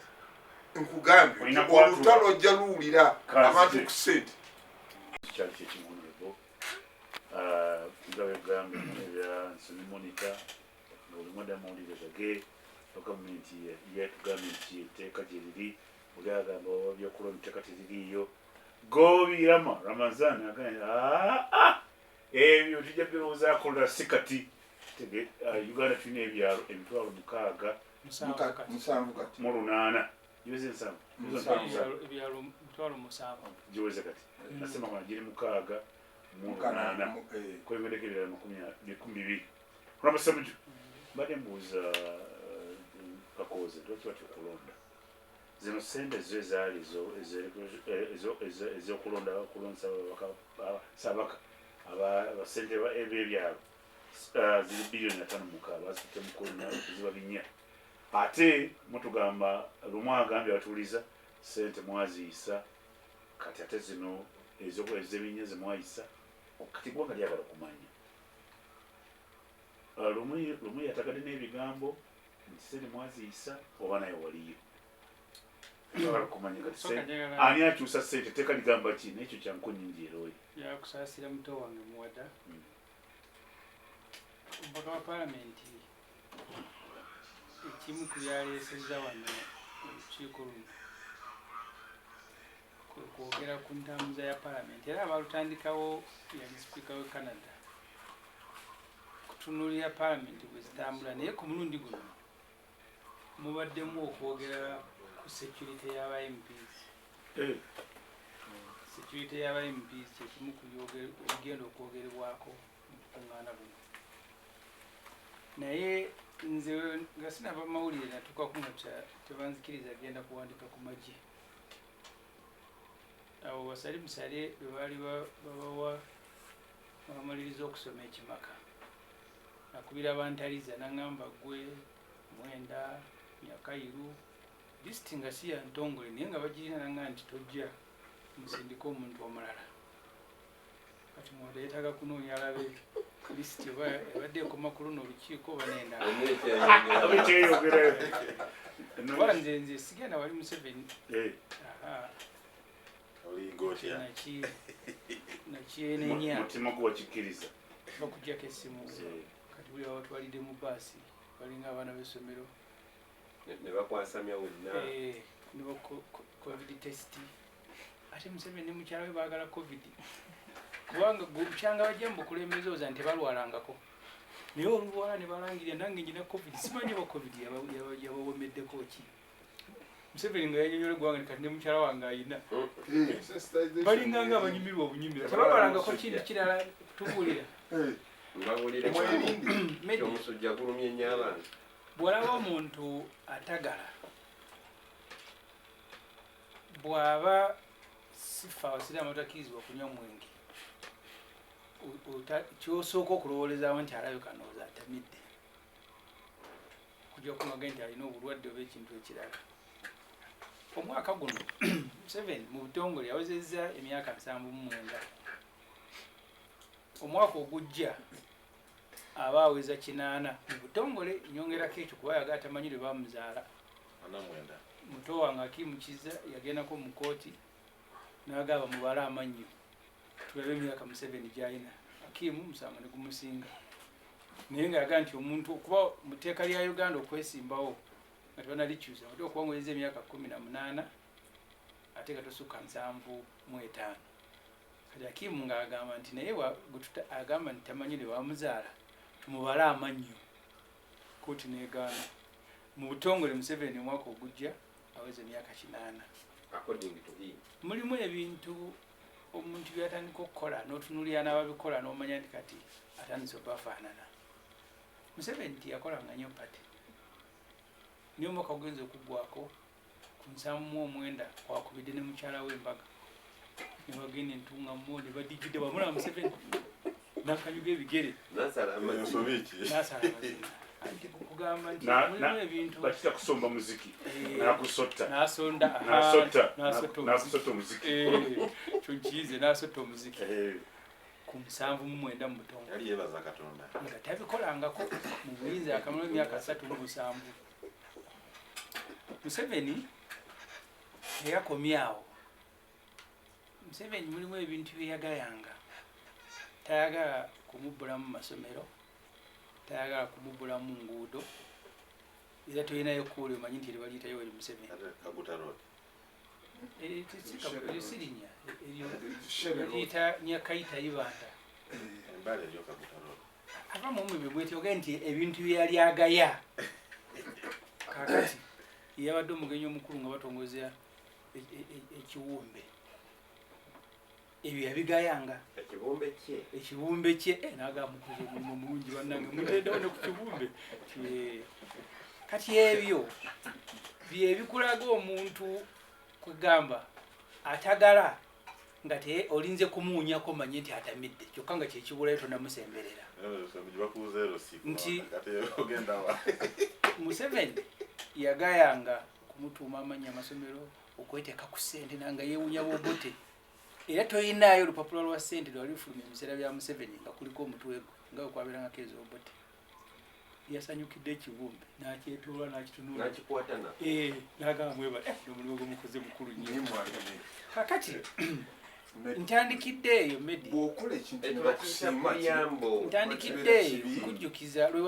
[SPEAKER 3] nkugambye olutalo ojja luwulira abantu ku sente
[SPEAKER 1] kyali kyekimunyego nga begambye ebya nsoni monita olimwada amawulire gage gavumenti yatugambye nti etteeka gye liri olyagamba byokulonda etteeka teririiyo gobirama Ramazan ebyo tujja birowoozaako olula si kati Uganda tulina ebyalo 7,800 giweze 7 giweze kati nasema kuna giri 6,800 kwengedeko ebirala 12 kulamba sabuju mbadde mbuuza Kakoze lwaki batya okulonda zino sente zo ezaali ez'okulonsa Ssaabaka abasente b'ebyalo ziri biliyoni 5 bazitemukolina okuziba binya ate mutugamba lumu agambye batuuliza sente mwaziyisa kati ate zino ez'ebinya zemwayisa kati gwanga lyagala kumanya lumu yatagadde n'ebigambo nti sente mwaziyisa oba naye waliyo agala kumanya kati ani akyusa sente teeka ligamba ki nekyo kyanku nyingi eroyi
[SPEAKER 2] yakusaasira muto wange muwada omubaka wa palamenti ekimu ku byaleesezza wano olukiiko luno kwe kwogera ku ntambuza ya palamenti era abalutandikawo yali sipiika we Canada kutunuulira palamenti bwe zitambula naye ku mulundi guno mubaddemu okwogera ku security y'aba MPs security y'aba MPs kyekimu ku byogenda okwogerebwako mu lukungaana buno naye nze nga sinava mawulire natuukaku nga tebanzikiriza agenda kuwandika ku magye abo basali musale bwe baali babawa bamaliriza okusoma ekimaka nakubira bantaliza naŋŋamba gwe Mwenda Nyakairu disiti nga si ya Ntongole naye nga bagirina naŋŋa nti tojja musindika omuntu omulala kati mwada yeetaaga kunoonya alabe lisiti ebadde ekoma ku luno olukiiko banenda wala nze sigenda wali Museveni nakyenenya
[SPEAKER 1] mutima guwakikkiriza
[SPEAKER 2] bakujjako essimu kati buli abatwalidde mu baasi balinga abaana b'essomero
[SPEAKER 6] ne bakwasamya wonna
[SPEAKER 2] ne covid test ate Museveni ne mukyala we baagala covid kubanga bukyanga bajja mu bukulembeze oza nti tebalwalangako naye olubwala ne balangirira nange njina covid simanyi ba covid yabawomeddeko ki Museveni nga yanyonyola eggwanga kati ne mukyala wange ayina balinganga abanyumirwa obunyumira tebalwalangako kintu kirala tubuulira
[SPEAKER 6] omusujja gulumye nnyo abantu
[SPEAKER 2] bw'olaba omuntu atagala bw'aba sifa abasiraamu takirizibwa kunywa mwenge kyosooka okulowoolezaawo nti alabika nooza atamidde kujja kumaga nti alina obulwadde oba ekintu ekirala omwaka guno Museveni mu butongole yawezezza emyaka 79 omwaka ogujja aba aweza 8 mu butongole nyongerako ekyo kuba yaga atamanyi lwe bamuzaala muto wange akimukiza yagendako mu kooti n'agamba mubale amannyo tulabe emyaka Museveni gy'alina akimu musango ne gumusinga naye nga yaga nti omuntu okuba mu tteeka lya Uganda okwesimbawo nga tebanalikyusa ate okuba ng'oyeza emyaka 18 ate nga tosukka 75 kati akimu ng'agamba nti naye agamba nti tamanyi lwe bamuzaala tumubale amannyo kooti n'egaana mu butongole Museveni omwaka ogujja aweza emyaka 8 mulimu ebintu omuntu byatandika okukola n'otunulira n'ababikola n'omanya nti kati atandise obafaanana Museveni tiyakolanga nnyo pati niyo omwaka ogenza okuggwako ku 79 kwakubidde ne mukyala w'embaga ne bagenda entunga mmo ne badigidde bamulaba Museveni n'akanyuga ebigere n'asala amazina anti kugamba nti mulimu ebintu
[SPEAKER 1] bakita kusomba muziki nakusota nasota omuziki
[SPEAKER 2] kyo nkiyize nasota omuziki ku 79 mu butongole
[SPEAKER 4] yali yebaza Katonda
[SPEAKER 2] nga tabikolangako mu buyinza akamala emyaka 37 Museveni eyakomyawo Museveni mulimu ebintu byeyagayanga tayagala kumubbulamu masomero tayagala kumubbulamu nguudo era toyinayo kuuli omanyi nti eribaliyitayo weri Museveni sirinya eriyita nyakaita ibanda abamumu bwetyoge nti ebintu byeyali agaya kakati yabadde omugenyi omukulu nga batongoza ekiwumbe ebyo yabigayanga ekibumbe kye nagamukuza omulimu mulungi bannange mutendewo ne ku kibumbe kati ebyo byebikulaga omuntu kwegamba atagala nga te olinze kumuunyako manye nti atamidde kyokka nga kyekibulayo tonamusemberera nti Museveni yagayanga kumutuuma amannya amasomero okweteeka ku ssente nanga yeewunya bobote era toyinaayo olupapula lwa ssente lwali lufulumya ebiseera bya Museveni nga kuliko omutwe gwe nga wekwabeerangako ezobote yasanyukidde ekibumbe nakyetoolwa nakitunula nagamba mwebale omulimu gwemukoze mukulu nnyo kakati ntandikidde eyo Medi ntandikidde eyo kujjukiza lwe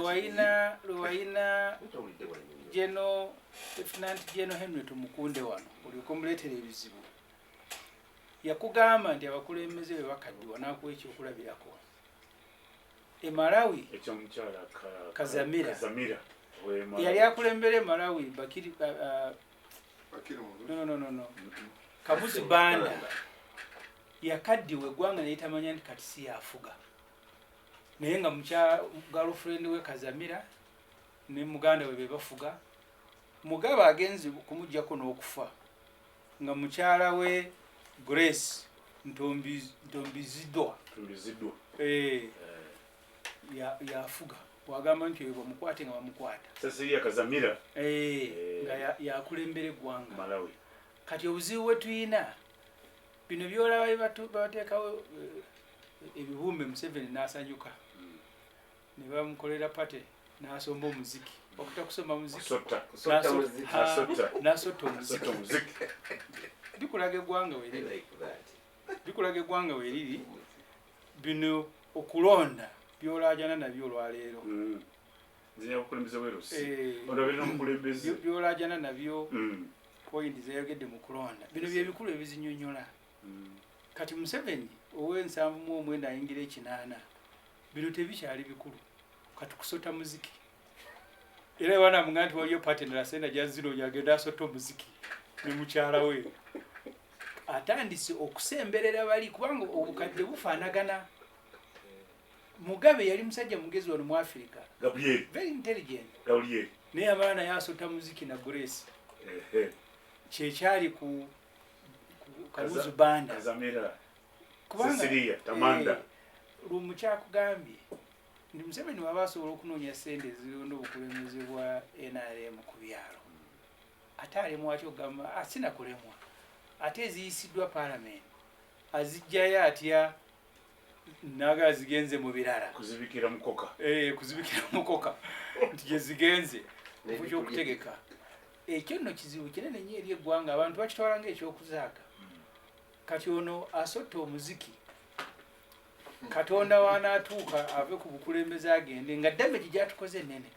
[SPEAKER 2] wayina General Lieutenant General Henry Tumukunde wano olyoka omuleetera ebizibu yakugamba nti abakulembeze be bakaddiwa n'akuwa ekyokulabirako Malawi Kazamira yali akulembera Malawi Bakiri no Kabuzi Banda yakaddiwa eggwanga naye tamanya nti kati si yafuga naye nga girlfriend we Kazamira ne muganda we bebafuga Mugabe agenzi kumujjako n'okufa nga mukyala we Grace Ntombizidwa yafuga wagamba nti oyo bamukwate nga bamukwata
[SPEAKER 1] Cecilia Kazamira
[SPEAKER 2] nga yakulembera eggwanga
[SPEAKER 1] Malawi
[SPEAKER 2] kati obuzibu bwe tuyina bino byolaba bateekawo ebibumbe Museveni n'asanyuka ne bamukolera pate n'asomba omuziki okuta kusoma muziki n'asotta omuziki bikulaga eggwanga weeriri bino okulonda byolajana nabyo olwaleero byolajana nabyo point zeyogedde mu kulonda bino byebikulu ebizinyonyola kati Museveni ow'ensanvu ayingira 8 bino tebikyali bikulu kati kusota muziki era wana munga nti waliyo partner asenda jaziro yagenda asota muziki ne mukyala we atandise okusemberera bali kubanga obukadde bufaanagana. Mugabe yali musajja mugezi wano mu Africa.
[SPEAKER 1] Gabriel.
[SPEAKER 2] Very intelligent.
[SPEAKER 1] Gabriel.
[SPEAKER 2] Naye abaana yasota muziki na Grace. Kyekyali ku Kaluzu Banda.
[SPEAKER 1] Kazamera. Cecilia, Tamanda.
[SPEAKER 2] Lumu kyakugambye. Ndi Museveni wabasobola okunoonya ssente zirondo obukulembeze bwa NRM ku byalo. Ate alemu ati ogamba asina kulemwa. Ate eziyisiddwa Parliament. Azijjayo atya naga zigenze mu birala
[SPEAKER 1] kuzibikira mukoka
[SPEAKER 2] kuzibikira mukoka nti je zigenze kujja okutegeka ekyo nno kizibu kinene nnyo eri eggwanga abantu bakitwala ng'ekyokuzaaga kati ono asotta omuziki Katonda wanaatuuka ave ku bukulembeze agende nga damage gyatukoze ennene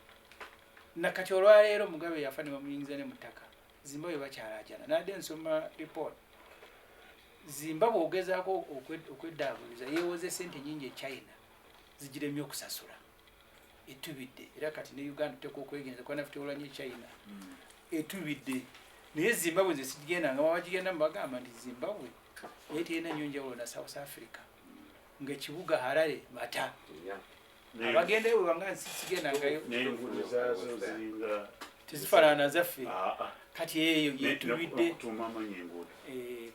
[SPEAKER 2] nakati olwaleero Mugabe yafa ne bamuyingiza ne mu ttaka Zimbabwe bakyalajana nadde nsoma report Zimbabwe ogezaako okweddaabiriza yeewoze ssente nnyingi China zigiremye okusasula etubidde era kati ne Uganda teka okwegenza kuba naffe tewolanye China etubidde naye Zimbabwe nze sigenda nga babagigenda mbagamba nti Zimbabwe naye terina nnyo njawulo na South Africa ng'ekibuga Harare mata abagendayo bwe banga sigenda ngayo tezifaanana zaffe kati eyo yetubidde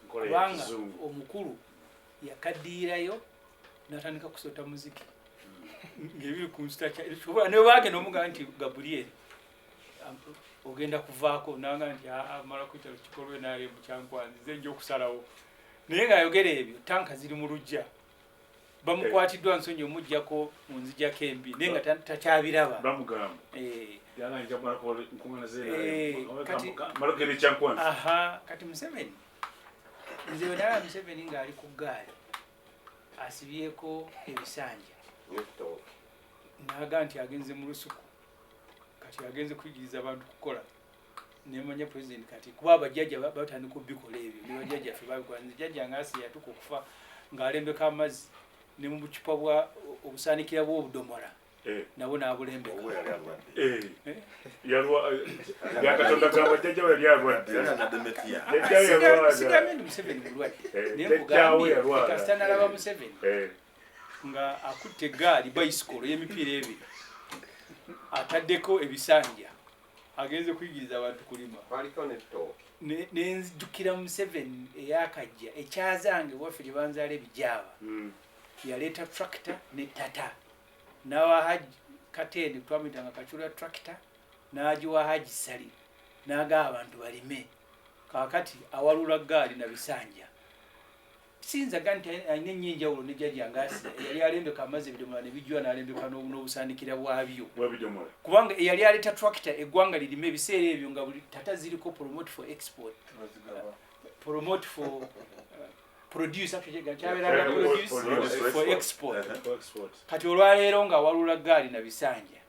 [SPEAKER 2] kubanga omukulu yakaddiirayo n'atandika kusota muziki ng'ebiri ku nsita ne bagenda omugamba nti Gabriel ogenda kuvaako nanga nti amala kuyita lukikolwe naye mukyankwanzi nze nja okusalawo naye ng'ayogera ebyo tanka ziri mu lujja bamukwatiddwa nsonyi omuggyako mu nzijjako embi naye nga takyabiraba
[SPEAKER 1] bamugamba
[SPEAKER 2] kati Museveni nze wenalaba Museveni ng'ali ku ggaali asibyeko ebisanja naga nti agenze mu lusuku kati agenze kuyigiriza abantu kukola nemanya president kati kuba abajjajja batandika okubikola ebyo ne bajjajja ffe babikola nze jjajja ng'asi yatuuka okufa ng'alembeka amazzi ne mu bucupa bwa obusaanikira bw'obudomola nabo n'abulembeka sigambe ndi Museveni mulwadde naye mugambye kasita nalaba Museveni nga akutte eggaali bayisikolo y'emipiira ebiri ataddeko ebisanja agenze kuyigiriza abantu kulima nenzijjukira Museveni eyakajja ekyazange waffe gye banzaala ebijaaba yaleeta tractor ne tata nawa Haji Katende twamuyitanga Kachula tractor n'agiwa Haji Sali n'aga abantu balime kaakati awalula ggaali na bisanja sinzaga nti alina ennyo enjawulo ne jjajja ng'asi eyali alembeka amazzi ebidomola ne bijjula n'alembeka n'obusaanikira bwabyo kubanga eyali aleeta tractor eggwanga lirime ebiseera ebyo nga buli tata ziriko promote for export promote for produce kyabeeranga produce for export kati olwaleero nga walula ggaali na bisanja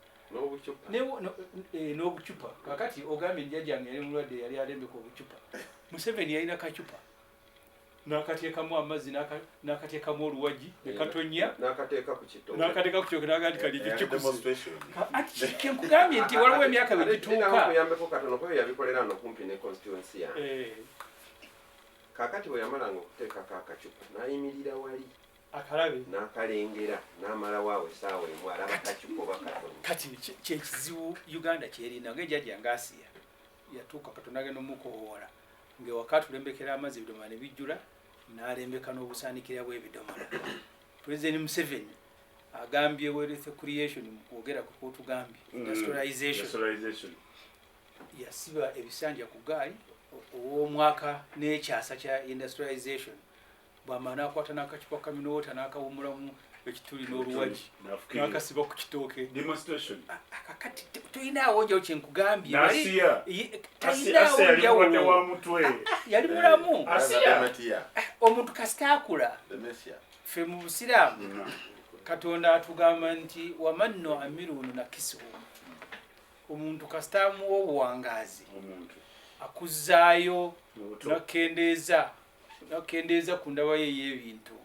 [SPEAKER 2] n'obucupa kakati ogambye njajjange yali mulwadde yali alembeka obucupa Museveni yalina kacupa n'akateekamu amazzi n'akateekamu oluwagi nekatonya n'akateeka ku kitoke n'aga nti kali kikikuzi kyenkugambye nti waliwo emyaka bwegituuka
[SPEAKER 6] yabikolera no kumpi ne constituency yange kakati bwe yamalanga okuteekako akacupa n'ayimirira wali
[SPEAKER 2] akalabe
[SPEAKER 6] n'akalengera n'amala waawe essaawa emu alaba akacupa oba katono
[SPEAKER 2] kati kyekizibu Uganda kyerinda ng'ejjajja ng'asiya yatuuka Katonda agenda omukowoola ng'ewaka tulembekera amazzi ebidomola ne bijjula n'alembeka n'obusaanikira bw'ebidomola President Museveni agambye wealth creation kwogera ku kwotugambye industrialization yasiba ebisanja ku ggaali ow'omwaka n'ekyasa kya industrialization bwamana akwata n'akacupa ka minota n'akawumulamu ekituli n'oluwagi n'akasiba ku kitooke kakati tolinaawo njyawo kyenkugambye talinaawo njawulo yali mulamu omuntu kasitaakula ffe mu busiraamu katonda atugamba nti wamanno amirunu nakisuhu omuntu kasitaamuwa obuwangaazi akuzzaayo nakendeeza ku ndaba ye ey'ebintu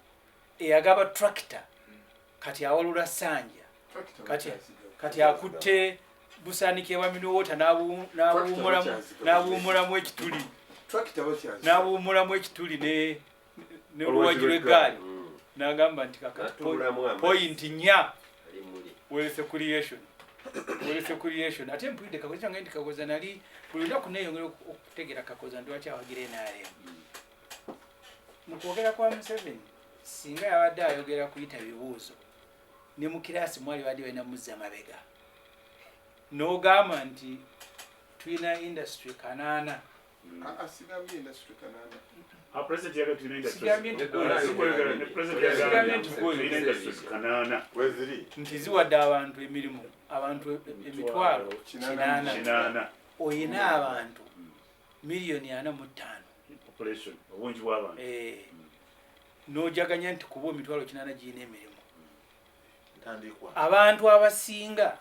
[SPEAKER 2] eyagaba tractor kati awalula sanja kati akutte busaanike bwa minowota n'abuwumulamu ekituli n'abuwumulamu ekituli n'oluwagi lw'eggaali n'agamba nti kakati point 4 wealth creation ate mpulidde kakoza kyange nti kakoza nali buli lunaku neeyongera okutegera kakoza ndi lwaki awagira NRM mu kwogera kwa Museveni singa yabadde ayogera kuyita bibuuzo ne mu kiraasi mwali badde balina muzza mabega n'ogamba nti tulina industry kanaana
[SPEAKER 3] asigambye industry kanaana
[SPEAKER 1] President yaga tulina industry
[SPEAKER 2] nti ziwadde abantu emirimu abantu emitwalo 8 oyina abantu miliyoni 45
[SPEAKER 1] population obungi bw'abantu
[SPEAKER 2] n'ojaganya nti kuba emitwalo 8 giyina emirimu
[SPEAKER 5] abantu
[SPEAKER 2] abasinga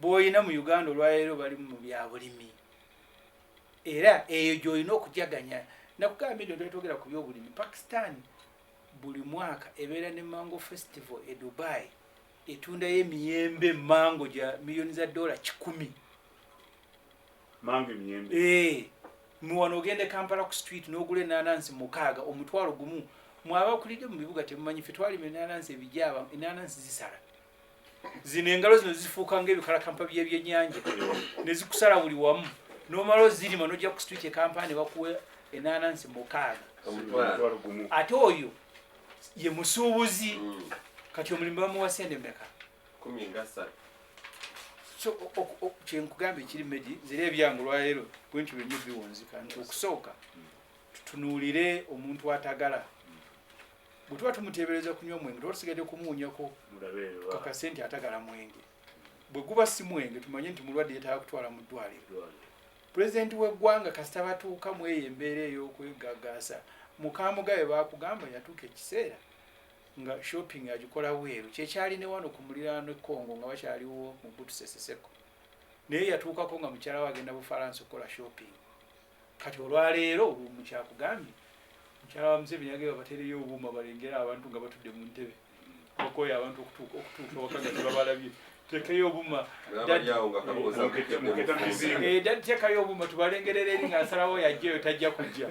[SPEAKER 2] bw'olina mu Uganda olwaleero bali mu bya bulimi era eyo gy'olina okujaganya nakugambye nti twetwogera ku byobulimi Pakistan buli mwaka ebeera ne mango festival e Dubai etundayo emiyembe mango gya miliyoni za $10
[SPEAKER 1] mango emiyembe
[SPEAKER 2] muwano ogende Kampala ku street n'ogula enanansi 6 omutwalo gumu mwaba okulidde mu bibuga temumanyi ffe twalima enanansi ebijaba enanansi zisala zino engalo zino zifuuka ng'ebikalakampa by'ebyennyanja ne zikusala buli wamu n'omala ozirima n'ojja ku street e Kampala ne bakuwa enanansi 6 ate oyo ye musuubuzi kati omulimu bamuwa sente mmeka
[SPEAKER 6] 13
[SPEAKER 2] so kyenkugambye ekiri medi zira ebyangu lwaleero bwentyo byenyo biwunzika nti okusooka tutunuulire omuntu atagala bwe tuba tumuteebereza kunywa omwenge tuba tusigadde kumuwunyako kakasente atagala mwenge bwe guba si mwenge tumanye nti mulwadde yetaaga kutwala mu ddwaliro pulezidenti w'eggwanga kasita batuuka mu eyo embeera ey'okwegagaasa mukamugabe bakugamba yatuuka ekiseera nga shopping agikola bweru kyekyali ne wano ku muliraano e Congo nga bakyaliwo mu Buttuse Seseko naye yatuukako nga mukyala we agenda Bufalansa okukola shopping kati olwaleero mukyakugambye mukyala wa Museveni yagenda batereyo obuuma balengera abantu nga batudde mu ntebe bakoya abantu okutuuka waka nga tebabalabye tekeyo obuuma teekayo obuuma tubalengerera eri ng'asalawo yajjayo tajja kujja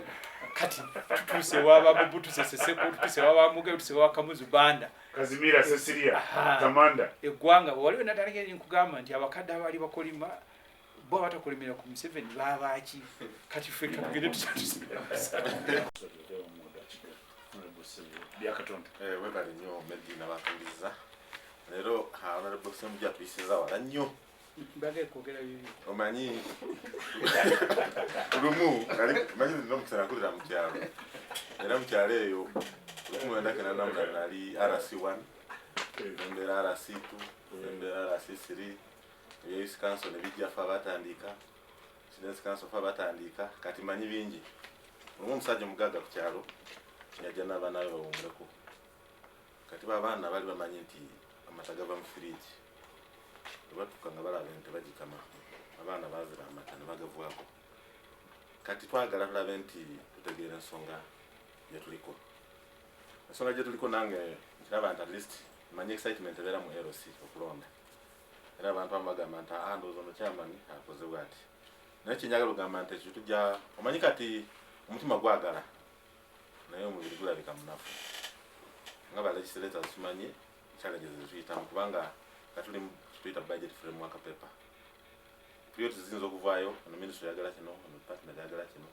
[SPEAKER 2] kati tutuuse waba Buttuse Seseko tutuuse waba Mugabe tutuuse waba Kamuzu Banda
[SPEAKER 1] Kazimira Cecilia Kamanda
[SPEAKER 2] eggwanga waliwo natandika nkugamba nti abakadde abaali bakolima bo abatakolimira ku Museveni babaaki kati ffe tugende
[SPEAKER 1] byakatonda
[SPEAKER 5] webale nnyo Medina bakkiriza leero honorable Ssemujja tuyisiza wala nnyo
[SPEAKER 2] mbagala kwogera bibi
[SPEAKER 5] omanyi lumu manyi nno mukisana kulira mu kyalo era mu kyalo eyo kumwendakena namuna nali RC1 embeera RC2 embeera RC3 eby'East Council ne bijja fa batandika Students Council fa batandika kati manyi bingi olumu omusajja omugagga ku kyalo yajja n'abaana be bawumuleko kati babaana bali bamanyi nti amata gava mu firiji batuuka nga balaba nti bagikama abaana baazira amata ne bagavwako kati twagala tulabe nti tutegeera ensonga gyetuliko ensonga gyetuliko nange nkiraba nti at least manyi excitement ebeera mu LC okulonda era abantu bamagamba nti ndowooza ono kyamani akoze bwati naye kyenjagala ogamba nti ekyo tujja omanyi kati omutima gwagala naye omubiri gulabika munafu nga ba legislators tumanyi challenges ezituyitamu kubanga katuli tuyita budget framework paper priorities ziyinza okuvaayo ono ministry yagala kino ono department yagala kino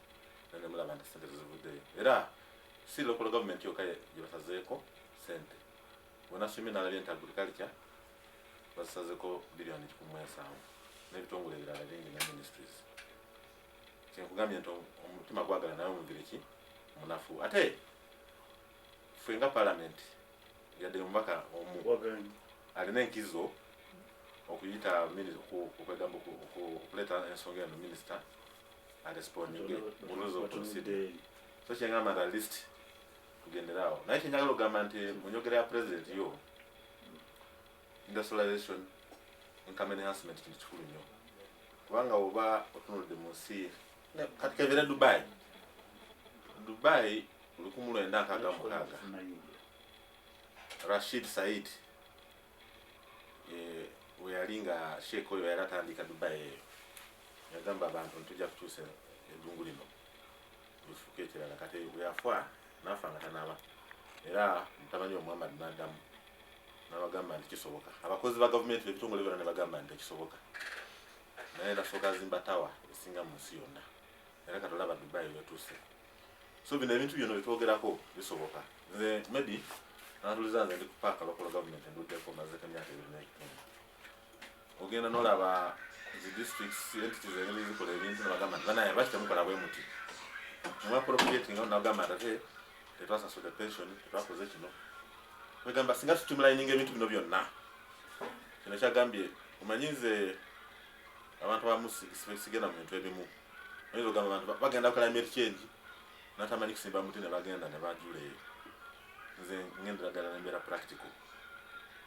[SPEAKER 5] nene mulaba nti sente tezivuddeyo era si local government yokka gye basazeeko sente bonasumi nalabye nti agriculture basazeeko biliyoni 17 n'ebitongole ebirala bingi ne ministries kyenkugambye nti omutima gwagala naye omubiri ki munafu ate fenga parliament yadde omubaka omu alina enkizo okuyita okwegamba okuleeta ensonga eno minisita arespondinge mulozo consider so kyengamba nti at least tugenderaawo naye kyenyagala okugamba nti mu nyogera ya president yo industrialization income enhancement kintu kikulu nnyo kubanga oba otunudde mu nsi kati kevera Dubai 1966 Rashid Said we yalinga sheikh oyo yali atandika Dubai eyo yagamba abantu ntujja kukyusa eddungu lino lifuuke ekirala kati we yafa nafa nga tanaba era mutamanyi wa Muhammad n'addamu n'abagamba nti kisoboka abakozi ba gavumenti ebitongole byonna ne bagamba nti kisoboka naye nasooka azimba tawa esinga mu nsi yonna era katolaba Dubai wetuuse so bino ebintu byonna byetwogerako bisoboka nze maybe natuliza nze ndi ku paaka local government enduddeko mazeko emyaka 2 ogenda n'olaba zi districts entities engeri zikola ebintu nebagamba nti banaye lwaki temukola bwe muti mwapropriating awo nagamba nti ate tetwasasula pension tetwakoze kino kwegamba singa tutimulayininga ebintu bino byonna kino kyagambye omanyize abantu abamu sigenda mu bintu ebimu oyinza okugamba abantu bagenda climate change natamanyi kusimba muti ne bagenda ne bajula eyo nze ngendera ddala nembeera practical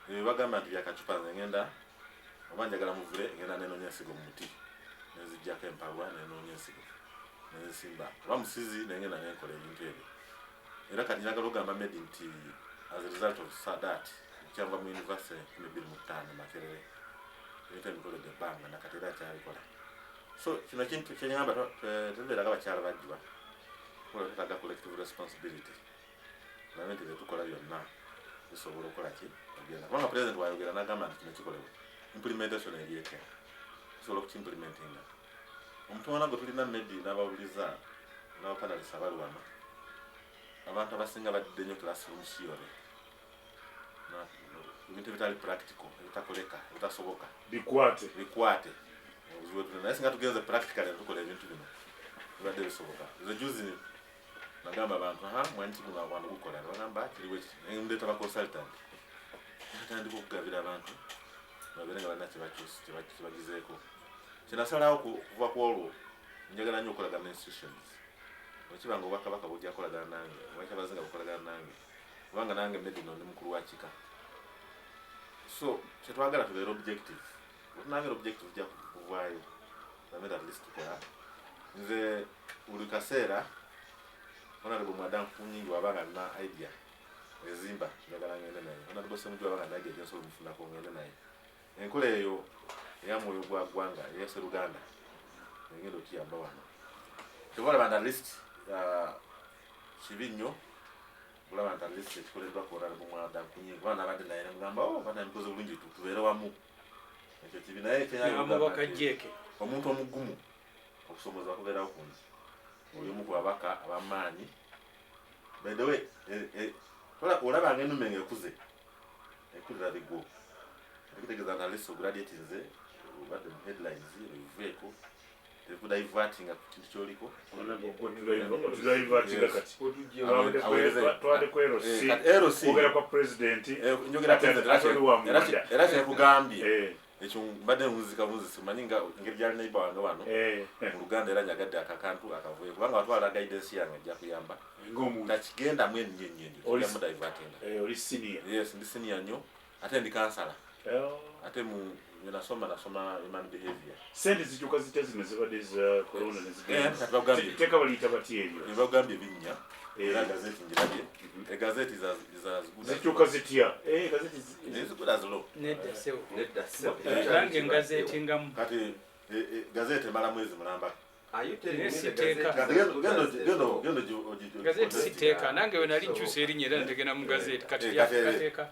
[SPEAKER 5] ebyo bagamba nti byakacupa nze ngenda oba njagala muvule ngenda nenoonya ensigo mu muti nezijjako empalwa nenoonya ensigo nezisimba oba musizi nengenda nenkola ebintu ebyo era kati njagala okugamba medi nti as a result of that kyava mu university 2005 Makerere ebintu ebikoledde ebbanga nakati era kyabikola so kino kintu kyenyamba tetubeeraga abakyala bajjuba kola tetaga collective responsibility naye nti tetukola byonna bisobola okukola ki ogenda kubanga president wayogera n'agamba nti kino kikolebwa implementation eryeka kisobola okukimplementinga omutonda gwe tulina medi n'abawuliza n'abapanalisa abali wano abantu abasinga badde nnyo classroom theory ebintu ebitali practical ebitakoleka ebitasoboka bikwate naye singa tugenze practical netukola ebintu bino bibadde bisoboka nze juzi nagamba abantu mwanyi kino abantu gukola bagamba kiriwe ndeeta baconsultant natandika okugabira abantu babeere nga balina kyebagizeeko kyenasalawo okuva ku olwo njagala nnyo okolagana institutions okibanga obwakabaka bujja kolagana nange obakyabazinga bukolagana nange kubanga nange medino ndi mukulu wa kika so kyetwagala tubeera objective otunangeera objective ujja kuvaayo nameta at least tukola nze buli kaseera honorable Madamu Kunyingi wabanga alina idea ezimba njagala ngende naye honorable Semuju wabanga alina idea gyensobola omufunako ngende naye enkola eyo eya mwoyo gwa ggwanga eyaseruganda engenda okiyamba wano tebalaba nti at least kibi nnyo bulaba nti at least ekikoleddwa ku honorable Madamu Kunyingi kubanga nabadde naye nemugamba bana bikoze bulungi tubeere wamu ekyo kibi naye omuntu omugumu okusomoza kubeerawo kunzi olimu ku babaka abamaanyi by the way olaba ng'ennume ng'ekuze ekulira bigwo ekitegeeza nti alesi ogradate nze obadde mu headlines oiveeko tekudaivatinga ku kintu kyoliko era kyekugambye ekyo mbadde nvuzika simanyi nga engeri gyali neiba wange wano mu Luganda era nyagadde akakantu akavuyo kubanga watwala guidance yange ejja kuyamba takigendamu ennyo yes ndi senior nnyo ate ndi kansala ate nasoma human behavior
[SPEAKER 1] sente zikyuka zitya zino zibadde za corona neziteka baliyita bati ebyo
[SPEAKER 5] nebagambye binnya era gazeti njirabye egazeti
[SPEAKER 2] zikyuka zitya
[SPEAKER 5] neziguda zilo
[SPEAKER 2] nange ngazeti ngamu
[SPEAKER 5] kati gazeti emala mwezi mulamba
[SPEAKER 2] gazeti siteeka nange we nali nkyusa erinnya era ntegena mu gazeti kati lyakateeka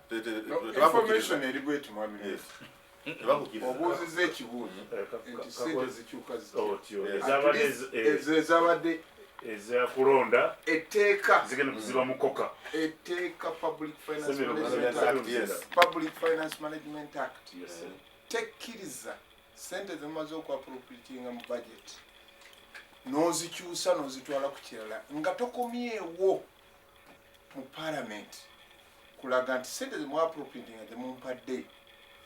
[SPEAKER 3] information eri bweti mwami obuuziza ekibuuzo nti sente zikyuka ezabadde
[SPEAKER 1] ezakulonda
[SPEAKER 3] etteeka
[SPEAKER 1] zigenda kuziba mukoka
[SPEAKER 3] etteeka Public Finance Management Act tekkiriza sente zimaze okwapropriatinga mu budget n'ozikyusa n'ozitwala ku kirala nga tokomyewo mu parliament kulaga nti sente ze mwaappropriating nga temumpadde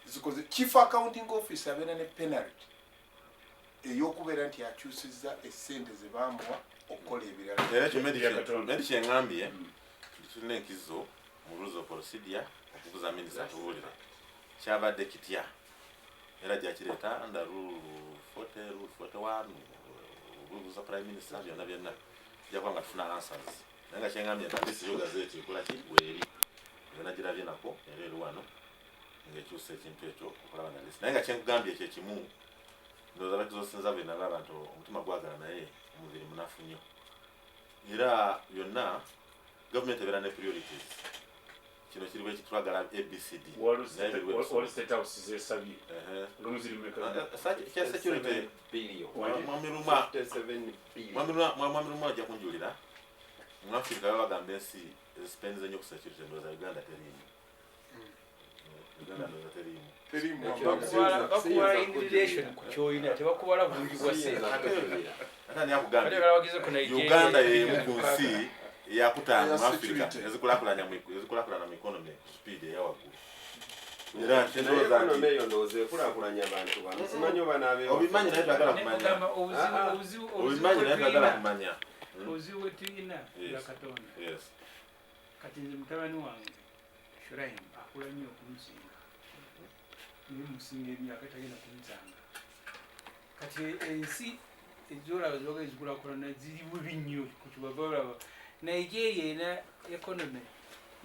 [SPEAKER 3] zikoze chief accounting officer abeera ne penalty ey'okubeera nti akyusizza essente ze bamuwa okukola ebirala.
[SPEAKER 5] Era kimedi kyeŋŋambye tulina enkizo mu rules of procedure okuguza minisita tubuulire kyabadde kitya era gyakireeta under rule 40 rule 41 rules of prime minister byonna jakuba nga tufuna answers naye nga kyeŋŋambye nti alisi yo gazeti ekola ki weeri yonna girabye nako era eri wano ng'ekyusa ekintu ekyo okulaba na lisi naye nga kyenkugambye ekyo ekimu ndowooza bakizosinza bwe nalaba nti omutima gwagala naye omubiri munafu nnyo era yonna gavumenti ebeera ne priorities kino kiriwo ekitwagala ABCD kya security mwamirumu ajja kunjulira mu Africa babagamba ensi ezipendiza nnyo ku security ndowooza Uganda teriimu
[SPEAKER 2] bakubala immigration ku kyoyina tebakubala bungi bwa sente
[SPEAKER 5] ate yakugambye Uganda y'emu ku nsi eyakutaano mu Africa ezikulaakulana mu economy ku speed eyawaggulu era obimanyi naye twagala kumanya
[SPEAKER 2] obuzibu bwe tulina bwa Katonda kati nze mutabani wange Shuraim akula nnyo okumusinga niye musinga emyaka tagenda kumusanga kati ensi ezolaba zoga ezikulakulana ziri bubi nnyo ku kibava olaba Nigeria ena economy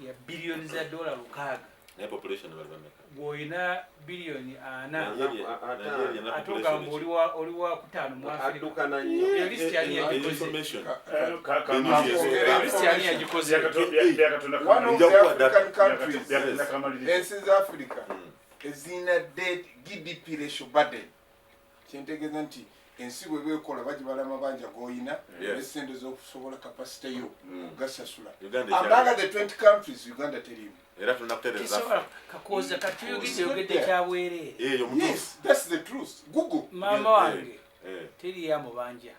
[SPEAKER 2] ya billioni za dola 6
[SPEAKER 5] naye population bali bameka
[SPEAKER 2] gwoyina billioni 4 atogamba oliwa kutaano mu Africa
[SPEAKER 6] adukana nnyo
[SPEAKER 2] list yani ya
[SPEAKER 5] information
[SPEAKER 2] list yani ya jikoze
[SPEAKER 3] one of the African countries ensi za Africa ezina debt GDP ratio burden kyentegeeza nti ensi bwe beekola bagibala amabanja g'oyina n'essente z'okusobola capacity yo gasasula among the 20 countries Uganda teriimu
[SPEAKER 5] era tulina kutereeza
[SPEAKER 2] kakoza katuyogedde kyabwerere
[SPEAKER 3] yes that's the truth Google
[SPEAKER 2] mama wange teriya mubanja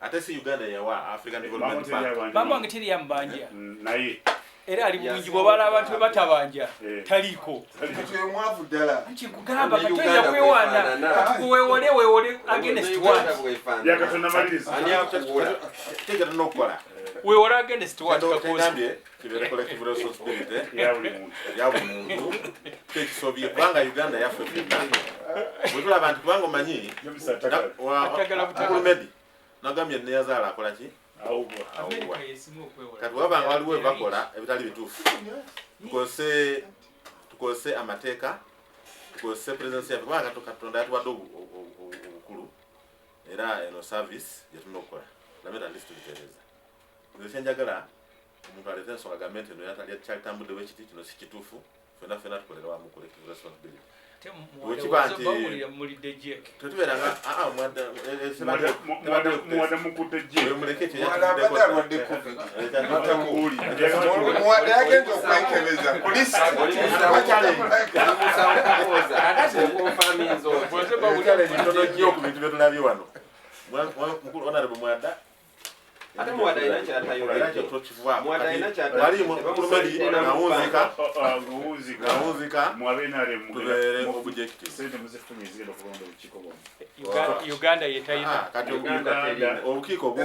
[SPEAKER 5] ate si Uganda yawa African Development Bank
[SPEAKER 2] mama wange teriya mubanja
[SPEAKER 1] naye
[SPEAKER 2] era ali bungi bw'obala abantu batabanja taliiko
[SPEAKER 3] kati omwavu ddala
[SPEAKER 2] nkikugamba katoyinza kwewaana kati weewole against what
[SPEAKER 1] yakatonda maliriza
[SPEAKER 5] tegera tulina okukola
[SPEAKER 2] weewole against what
[SPEAKER 5] kakogambye kibeere collective responsibility ya buli muntu tekisobye kubanga Uganda yaffe ffenna bwe tulaba nti kubanga omanyi Medi nagambye neyazaala akola ki kati wabanga waliwo ebakola ebitali bituufu tukozese amateeka tukozese presence yaffe kubanga Katonda yatuwadde obukulu era eno service gyetulina okukola lameta list tubitereeza nze kyenjagala omuntu aleeta ensonga gavumenti eno kyalitambudde bwe kiti kino si kituufu ffenna tukolera wamu collective responsibility tetubeeranga
[SPEAKER 1] muwada mukudde je
[SPEAKER 3] muwada yagenza okwenkebeza polisi
[SPEAKER 5] tono nnyo ku bintu byetulabye wano mukulu honorable mwada
[SPEAKER 6] ate muwada ina kyatayo
[SPEAKER 5] nawunzika
[SPEAKER 1] mwabenale
[SPEAKER 5] tubeere objective
[SPEAKER 1] sente muzifunye zigenda kulonda obukiiko bwonna
[SPEAKER 2] Uganda yetayina
[SPEAKER 5] kati obukiiko bwo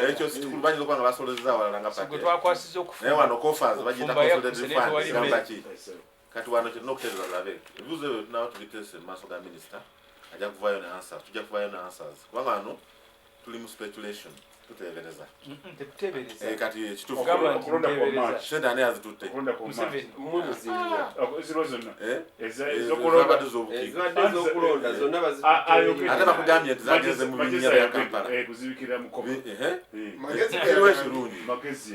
[SPEAKER 5] ekyo situkulubanyiza okuba nga basolozeza awalala nga
[SPEAKER 2] gwe twakwasiza
[SPEAKER 5] naye wano coffers bagiyita consolidated funds gamba ki kati wano kirina okutereeza labe ebibuuzo ebyo tunaba tubiteese mu maaso ga minisita ajja kuvaayo ne answers tujja kuvaayo ne answers kubanga wano tuli mu speculation tuteebereza kati ekituufu sente ani azitutte ezobadde z'obukiiko ate bakugambye nti zageze mu binnya bya Kampala kiriwo ekirungi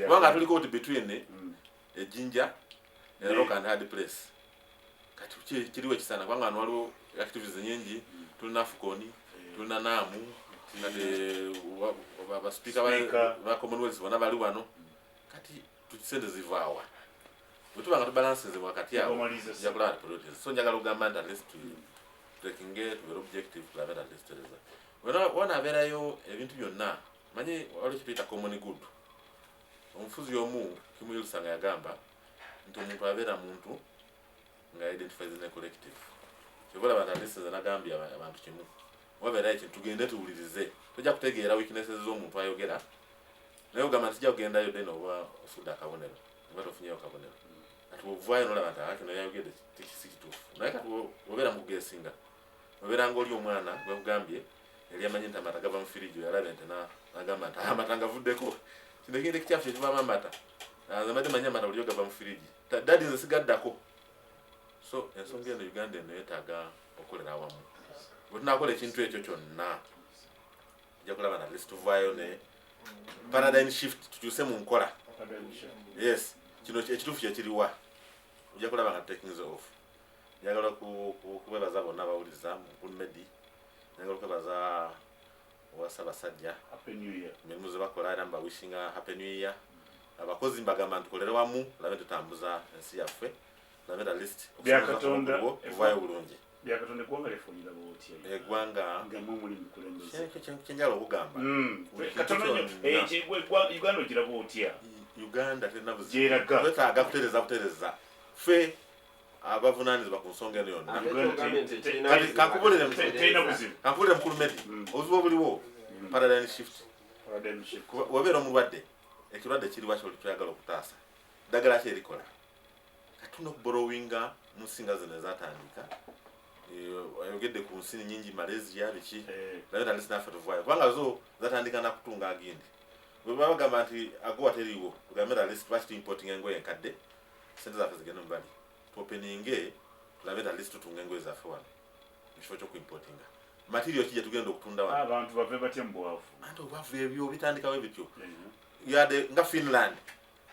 [SPEAKER 5] kubanga tuliko ti between ejinja ne rock and hard place kati kiriwo ekisana kubanga wano waliwo activities nyingi tulina Afcon tulina Naamu baspeaker ba Commonwealth bonna bali wano kati tusente zivaawa bwe tuba nga tubalansinze wakati awo jakulaba priorities so njagala okugamba nti at least tubeere objective tulabe at least tereza wana abeerayo ebintu byonna manyi waliwo kituyita common good omufuzi omu kimuyulusa nga yagamba nti omuntu abeera muntu nga identifies ne collective kyobola abantu alisiza nagambye abantu kimu wabeerayo ekintu tugende tuwulirize tojja kutegeera weaknesses z'omuntu ayogera naye ogamba nti tijja kugendayo then oba osudde akabonero oba tofunyeyo akabonero kati ovaayo nolaba nti kino yayogedde si kituufu naye kati obeera mu kugeesinga obeera ngaoli omwana gwekugambye yali amanyi nti amata gava mu firiji yalabe nti nagamba nti amata ngavuddeko kino ekintu ekikyafu kyekivaamu amata nze mbadde manyi amata buliyo gava mu firiji dadi nze sigaddako so ensonga eno Uganda eno yeetaaga okukolera awamu bwe tunakola ekintu ekyo kyonna ojja kulaba na list tuvaayo ne paradigm shift tukyuse mu nkola yes kino ekituufu kyekiriwa ojja kulaba nga takings off njagala kubebaza bonna abawuliza mukulu medi njagala okwebaza owasabasajja emirimu ze bakola era mbawishinga happy new year abakozi mbagamba ntukolere wamu labe tutambuza ensi yaffe labe at least okuvayo bulungi
[SPEAKER 1] byakatonda eggwanga lyefunyira bwotya
[SPEAKER 5] eggwanga
[SPEAKER 1] ngamu muli mukulembeze
[SPEAKER 5] kyenjala okugamba
[SPEAKER 1] Uganda ogira bwotya
[SPEAKER 5] Uganda terina buzitaaga kutereza ffe abavunaanyizibwa ku nsonga eno yonna kankubulire mukulu medi obuzibu obuliwo paradigm shift wabeera omulwadde ekirwadde kiriwa kyoli kyoyagala okutaasa ddagala ki erikola katuna okuborowinga mu nsinga zino ezatandika ayogedde ku nsi nyingi Malaysia biki naye tandisi naffe tuvaayo kubanga zo zatandika nakutunga agindi bwe babagamba nti agowa teriiwo tugambe talisi lwaki tuimporting engoye enkadde sente zaffe zigende mubali tuopeninge tulabe talisi tutunga engoye zaffe wano ekifo ky'okuimportinga material ki gye tugenda okutunda wano
[SPEAKER 1] abantu bave batya mu bwavu
[SPEAKER 5] anti obwavu ebyo bitandikawo bityo yade nga Finland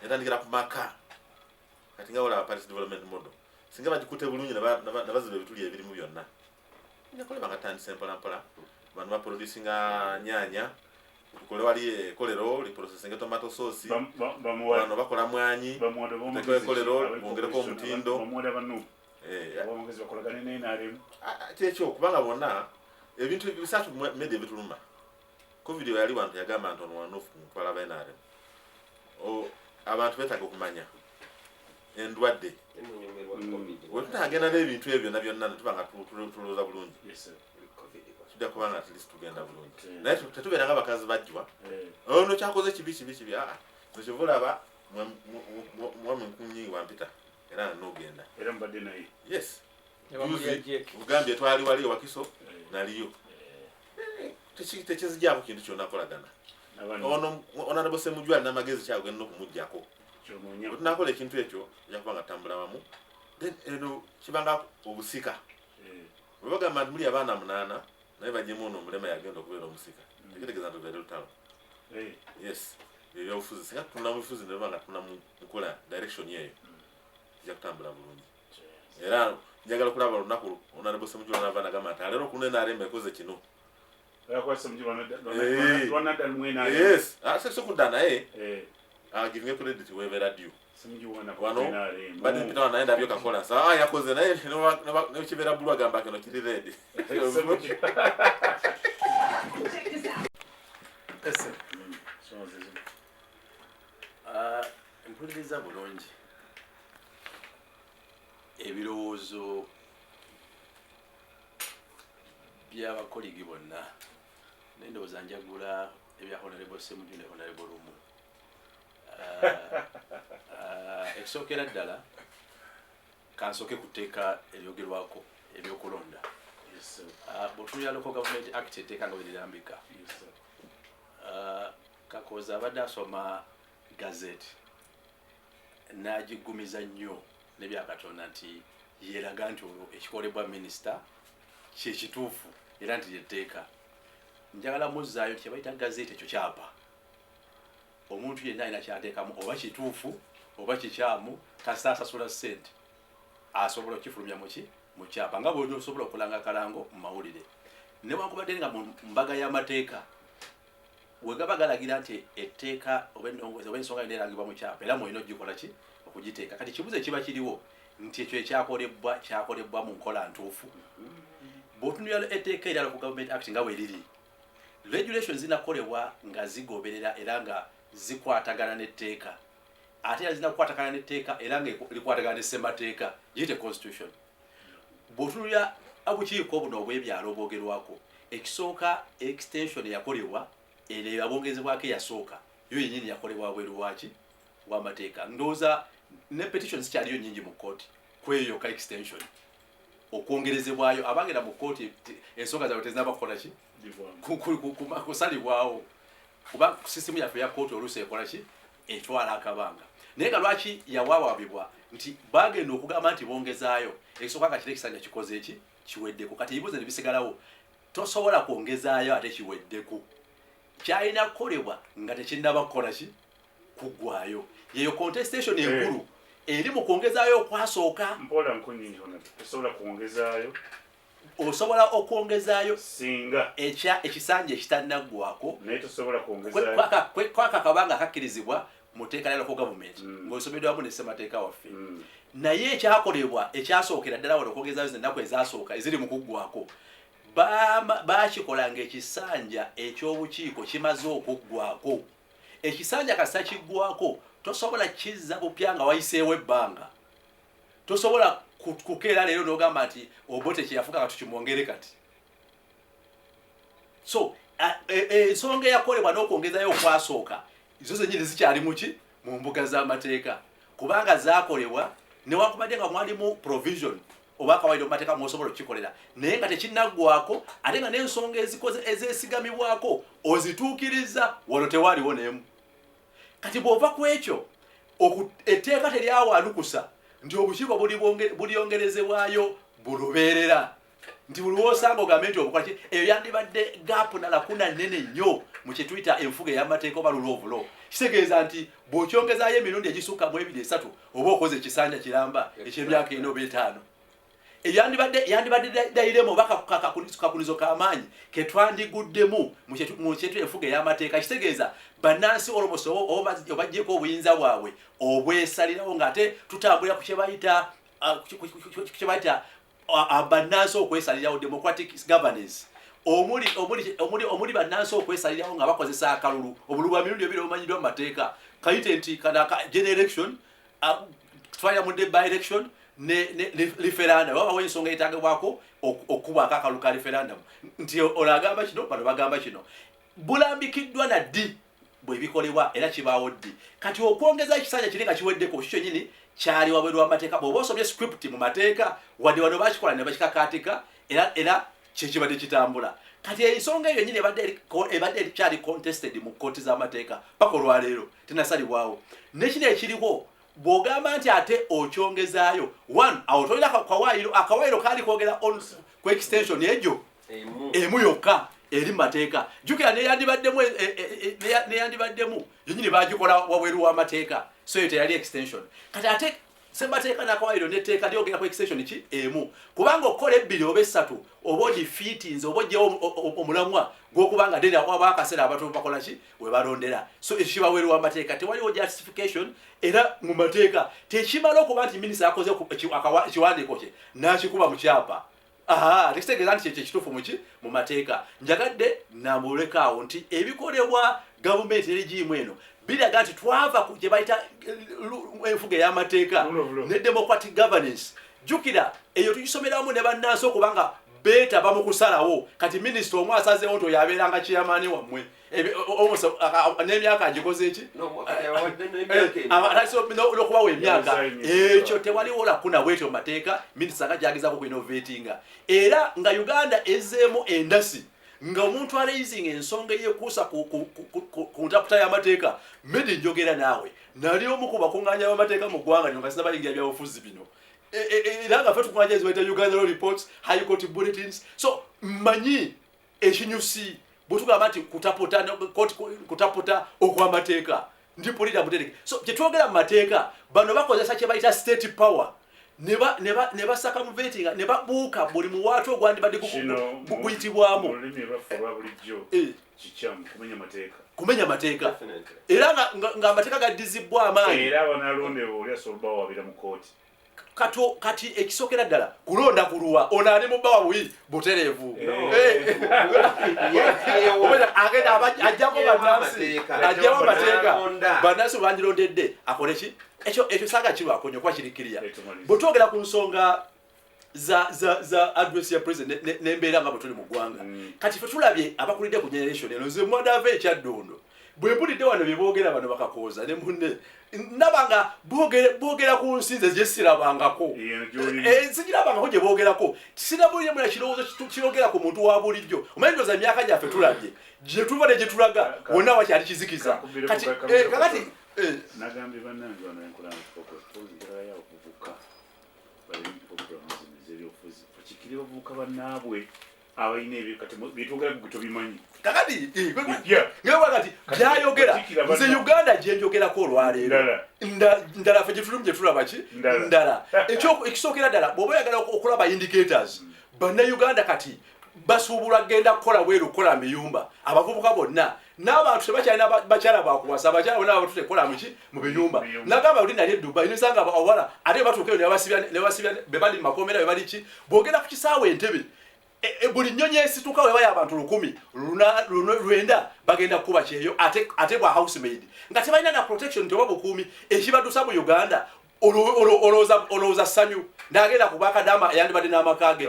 [SPEAKER 5] yatandikira ku maka kati nga olaba Paris development model singa bagikute bulungi nabaziba ebituli ebirimu byonna nyakoleba nga tandise mpolampola bantu baproducinga nyanya tukole wali kolero liprocessing tomato sauce bano bakola mwanyi kolero bongereko omutindo
[SPEAKER 1] abamugezi bakolagane n'enaremu
[SPEAKER 5] kyekyo kubanga bonna ebintu bisatu media bituluma covid yali wantu yagamba nti ono wanofu mutwala bainaremu abantu betaaga okumanya endwadde wetunagenda n'ebintu ebyo nabyonna netubanga tulowooza bulungi tujja kubanga at least tugenda bulungi naye tetubeera nga bakazi bajjwa ono kyakoze kibi nekivulaba mwami nkunyi wampita era nogenda
[SPEAKER 1] era mbadde naye
[SPEAKER 5] yes ugambye twali wali wakiso naliyo tekizijjaako kintu kyonna akolagana ono honorable Semujwali n'amagezi kyagenda okumuggyako tunakola ekintu ekyo yakubanga tambula wamu then eno kibanga obusika bwe bagamba nti muli abaana 8 naye bajjemu ono omulema yagenda okubeera omusika tegetegeza nti tubeere lutalo yes ebyobufuzi singa tutunda mu bufuzi nebanga tuna mukola direction yeyo ejja kutambula bulungi era njagala okulaba olunaku honorable Semujwali n'ava nagamba nti aleero kunenarema ekoze kino yes sekudda naye giving credit webera due wano badi mpita wana naenda byoka kola saa yakoze naye ne kibera bulu agamba kino kiri ready
[SPEAKER 4] mpuliriza bulungi ebirowoozo by'abakoligi bonna nendowooza njagula ebya honorable Semujwali ne honorable Lumu ekisookera ddala kansooke ku tteeka eryogerwako ebyokulonda bwetunira local government act etteeka nga werirambika Kakoza abadde asoma gazette n'agiggumiza nnyo n'ebyakatonda nti yeeraga nti olwo ekikolebwa minisita kyekituufu era nti lyetteeka njagala muzzaayo nti kyebayita gazette ekyo kyapa omuntu yenna alina kyateekamu oba kituufu oba kikyamu kasita asasula ssente asobola okifulumya mu kyapa nga bw'oli osobola okulanga akalango mu mawulire newankubadde nga mu mbaga y'amateeka we gaba galagira nti etteeka oba ensonga yonna erangibwa mu kyapa era mulina okugikola ki okugiteeka kati kibuzo kiba kiriwo nti ekyo kyakolebwa mu nkola ntuufu bw'otunulira etteeka erya Local Government Act nga we liri regulations zinakolebwa nga zigoberera era nga zikwatagana n'etteeka ate era zinakwatagana n'etteeka era nga likwatagana ne ssemateeka giyite constitution. Bw'otunulira obukiiko buno obw'ebyalo obwogerwako ekisooka extension yakolebwa era yabongezebwako eyasooka yo yennyini yakolebwa bweru waki w'amateeka. Ndowooza ne petitions kyaliyo nnyingi mu kkooti kweyo ka extension okwongerezebwayo abagenda mu kkooti ensonga zaabwe tezinaba kukola ki kusalibwawo kuba sisitemu yaffe ya kkooti oluusi ekola ki etwala akabanga naye nga lwaki yawawaabibwa nti bagenda okugamba nti bongezaayo ekisooka nga kiri ekisanja kikoze eki kiweddeko kati ebibuuzo ne bisigalawo tosobola kwongezaayo ate kiweddeko kyalina kukolebwa nga tekinnaba kukola ki kuggwayo yeyo contestation enkulu eri mu kwongezaayo okwasooka
[SPEAKER 1] mpola nkunyingi ona tosobola kwongezaayo
[SPEAKER 4] osobola okwongezaayo
[SPEAKER 1] singa
[SPEAKER 4] ekisanja ekitanaggwako
[SPEAKER 1] naye tosobola kwongezaayo
[SPEAKER 4] kwaka kabanga kakkirizibwa mu tteeka lya local government ng'osomeddwamu ne ssemateeka waffe naye ekyakolebwa ekyasookera ddala wano okwongezaayo zennaku ezasooka eziri mu kuggwako baakikola ng'ekisanja eky'obukiiko kimaze okuggwako. Ekisanja kasita kiggwako tosobola kizza bupya nga wayiseewo ebbanga tosobola kukeera leero n'ogamba nti obote kyeyafuka nga tukimwongere kati. So ensonga eyakolebwa n'okwongezayo okwasooka zo zennyini zikyali muki mu mbuga z'amateeka kubanga zaakolebwa newankubadde nga mwalimu provision oba akawaire mu mateeka mwosobola okukikolera naye nga tekinnaggwako ate nga n'ensonga ezeesigamibwako ozituukiriza wano tewaaliwo n'emu. Kati bw'ova ku ekyo etteeka teryawalukusa nti obukiiko buliyongerezebwayo bulubeerera nti buli w'osanga ogambe nti obukola ki eyo yandibadde gaapu na lakuna nnene nnyo mu kye tuyita enfuga ey'amateeka oba lulovulo. Kitegeeza nti bw'okyongezaayo emirundi egisukka mu 2-3 oba okoze ekisanja kiramba eky'emyaka 4 oba 5 yandibadde dayiremu oba kakunizo k'amaanyi ke twandiguddemu mu kyetu enfuga ey'amateeka. Kitegeeza bannansi olomoso obaggyeko obuyinza bwabwe obwesalirawo ng'ate tutambulira ku kye bayita bannansi okwesalirawo democratic governance omuli bannansi okwesalirawo nga bakozesa akalulu obululu bwa mirundi ebiri obumanyiddwa mu mateeka kayite nti general election tufalira mu by election ne referendum wabawo ensonga etagibwako okubwako akalulu ka referendum nti olagamba kino bano bagamba kino bulambikiddwa na ddi bwebikolebwa era kibaawo ddi. Kati okwongeza ekisanja kiri nga kiweddeko kikyo nyini kyali wabweru w'amateeka bw'oba osomye script mu mateeka wadde wano bakikola ne bakikakaatika era kyekibadde kitambula. Kati ensonga eyo nyini ebadde ekyali contested mu kkooti z'amateeka paka olwaleero tenasalibwawo nekino ekiriwo bw'ogamba nti ate okyongezaayo awo tolina akawaayiro kaali kwogera ku extension egyo emu yokka eri mateeka jukira neyandibaddemu yenyini bagikola wabweru w'amateeka so eyo teyali extension. Kati ate ssemateeka n'akawaayiro n'etteeka lyogera ku extension ki emu kubanga okukola 2 oba 3 oba odifiitinze oba oggyewo omulamwa gw'okubanga deni waba akaseera abantu bakola ki we balondera. So ekyo kiba wabweru w'amateeka tewaliwo justification era mu mateeka tekimala okuba nti minisita yakoze ekiwandiiko kye n'akikuba mu kyapa tekitegeeza nti kyekyo ekituufu muki mu mateeka. Njagadde namulekaawo nti ebikolebwa gavumenti erigiimu eno biraga nti twava ku gye bayita enfuga ey'amateeka ne democratic governance. Jjukira eyo tugisomeramu ne bannansi okubanga beetaba mu kusalawo kati minisita omu asazeewo nti oyo abeeranga chairman wammwe n'emyaka agikoze eki n'okubawa emyaka ekyo tewaliwo lakuna bwetyo mu mateeka minisita nga gyagezako kuinovatinga era nga Uganda ezzeemu endasi nga omuntu araising ensonga eyekuusa ku ntaputa y'amateeka medi njogera naawe nali omu ku bakuŋŋaanya b'amateeka mu ggwanga lino nga sinabayingira byabufuzi bino era nga ffe tukuŋŋaanya ezibayita Uganda Law Reports High Court Bulletins so mmanyi ekinyusi bwetugamba nti kutaputa okw'amateeka ndi pulira mutereke so kyetwogera mu mateeka bano bakozesa kye bayita state power ne basaka mu vetting ne babuuka buli muwaatu ogwandibadde guyitibwamu kumenya mateeka era nga amateeka gaddizibwa amaanyi
[SPEAKER 1] era abanalondewo oli asobola wabira mu kooti
[SPEAKER 4] kati ekisokera ddala kulonda kuluwa ono ali mubawa bwi butereevu agenda ajjako amateeka bannansi bwandilondedde akole ki ekyo saaga kirwako nnyo kuba kirikiriya bwe twogera ku nsonga za address ya president n'embeera nga bwe tuli mu ggwanga kati fe tulabye abakulidde ku generation eno nze mwandava ekyaddondo bwe mpulidde wano bye boogera bano bakakooza ne munne nabanga boogera ku nsinze gye sirabangako sigirabangako gye boogerako sirabulire muna kirowoozo kirogera ku muntu wa bulijjo omanyi ndoza emyaka gyaffe tulabye gye tuva ne gye tulaga wonna wakyali kizikiza kakati
[SPEAKER 1] nagambye bannange wano enkulaamukokoyawo okuvuka balibyobufuzi okikiri bavubuka bannaabwe abalina ebyo kati byetwogera gwe tobimanyi
[SPEAKER 4] kakati ngewakati byayogera nze Uganda gyenjogerako olwaleero ndala fe gyetulumu gye tulaba ki ndala ekisookera ddala bw'oba oyagala okulaba indicators bannayuganda kati basuubulwa genda kukola bweru kukola miyumba abavubuka bonna n'abantu tebakyalina bakyala bakuwasa abakyala bonna abatutte kukola muki mu biyumba nagamba oli nali Dubai nisanga abawala ate batuukeyo ne basibya be bali mu makomera be bali ki bwogenda ku kisaawe Entebbe buli nnyonyi esituka we baya abantu 10 lwenda bagenda kuba kyeyo ate bwa housemaid nga tebalina na protection nti oba bukuumi ekibadusa mu Uganda olowooza ssanyu n'agenda kubaka dama eyandibadde n'amakage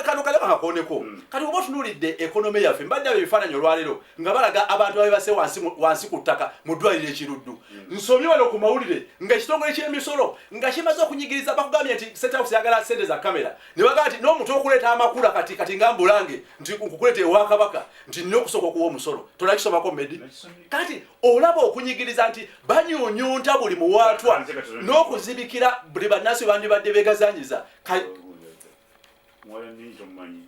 [SPEAKER 4] kano kalema kakoneko kati oba otunuulidde ekonomi yaffe mbadde abo ebifaananyi olwaleero nga balaga abantu babibase wansi ku ttaka mu ddwaliro ekiruddu nsomye wano ku mawulire ng'ekitongole ky'emisolo nga kimaze okunyigiriza bakugambye nti State House yagala ssente za kamera ne bagamba nti n'omuntu okuleeta amakula kati nga mbulange nti nkukuleeta ewa kabaka nti nina okusooka okuwa omusolo tolakisomako medi kati olaba okunyigiriza nti banyuunyunta buli muwaatwa n'okuzibikira buli bannansi bandibadde beegazanyiza
[SPEAKER 1] mwala ninjo mmanyi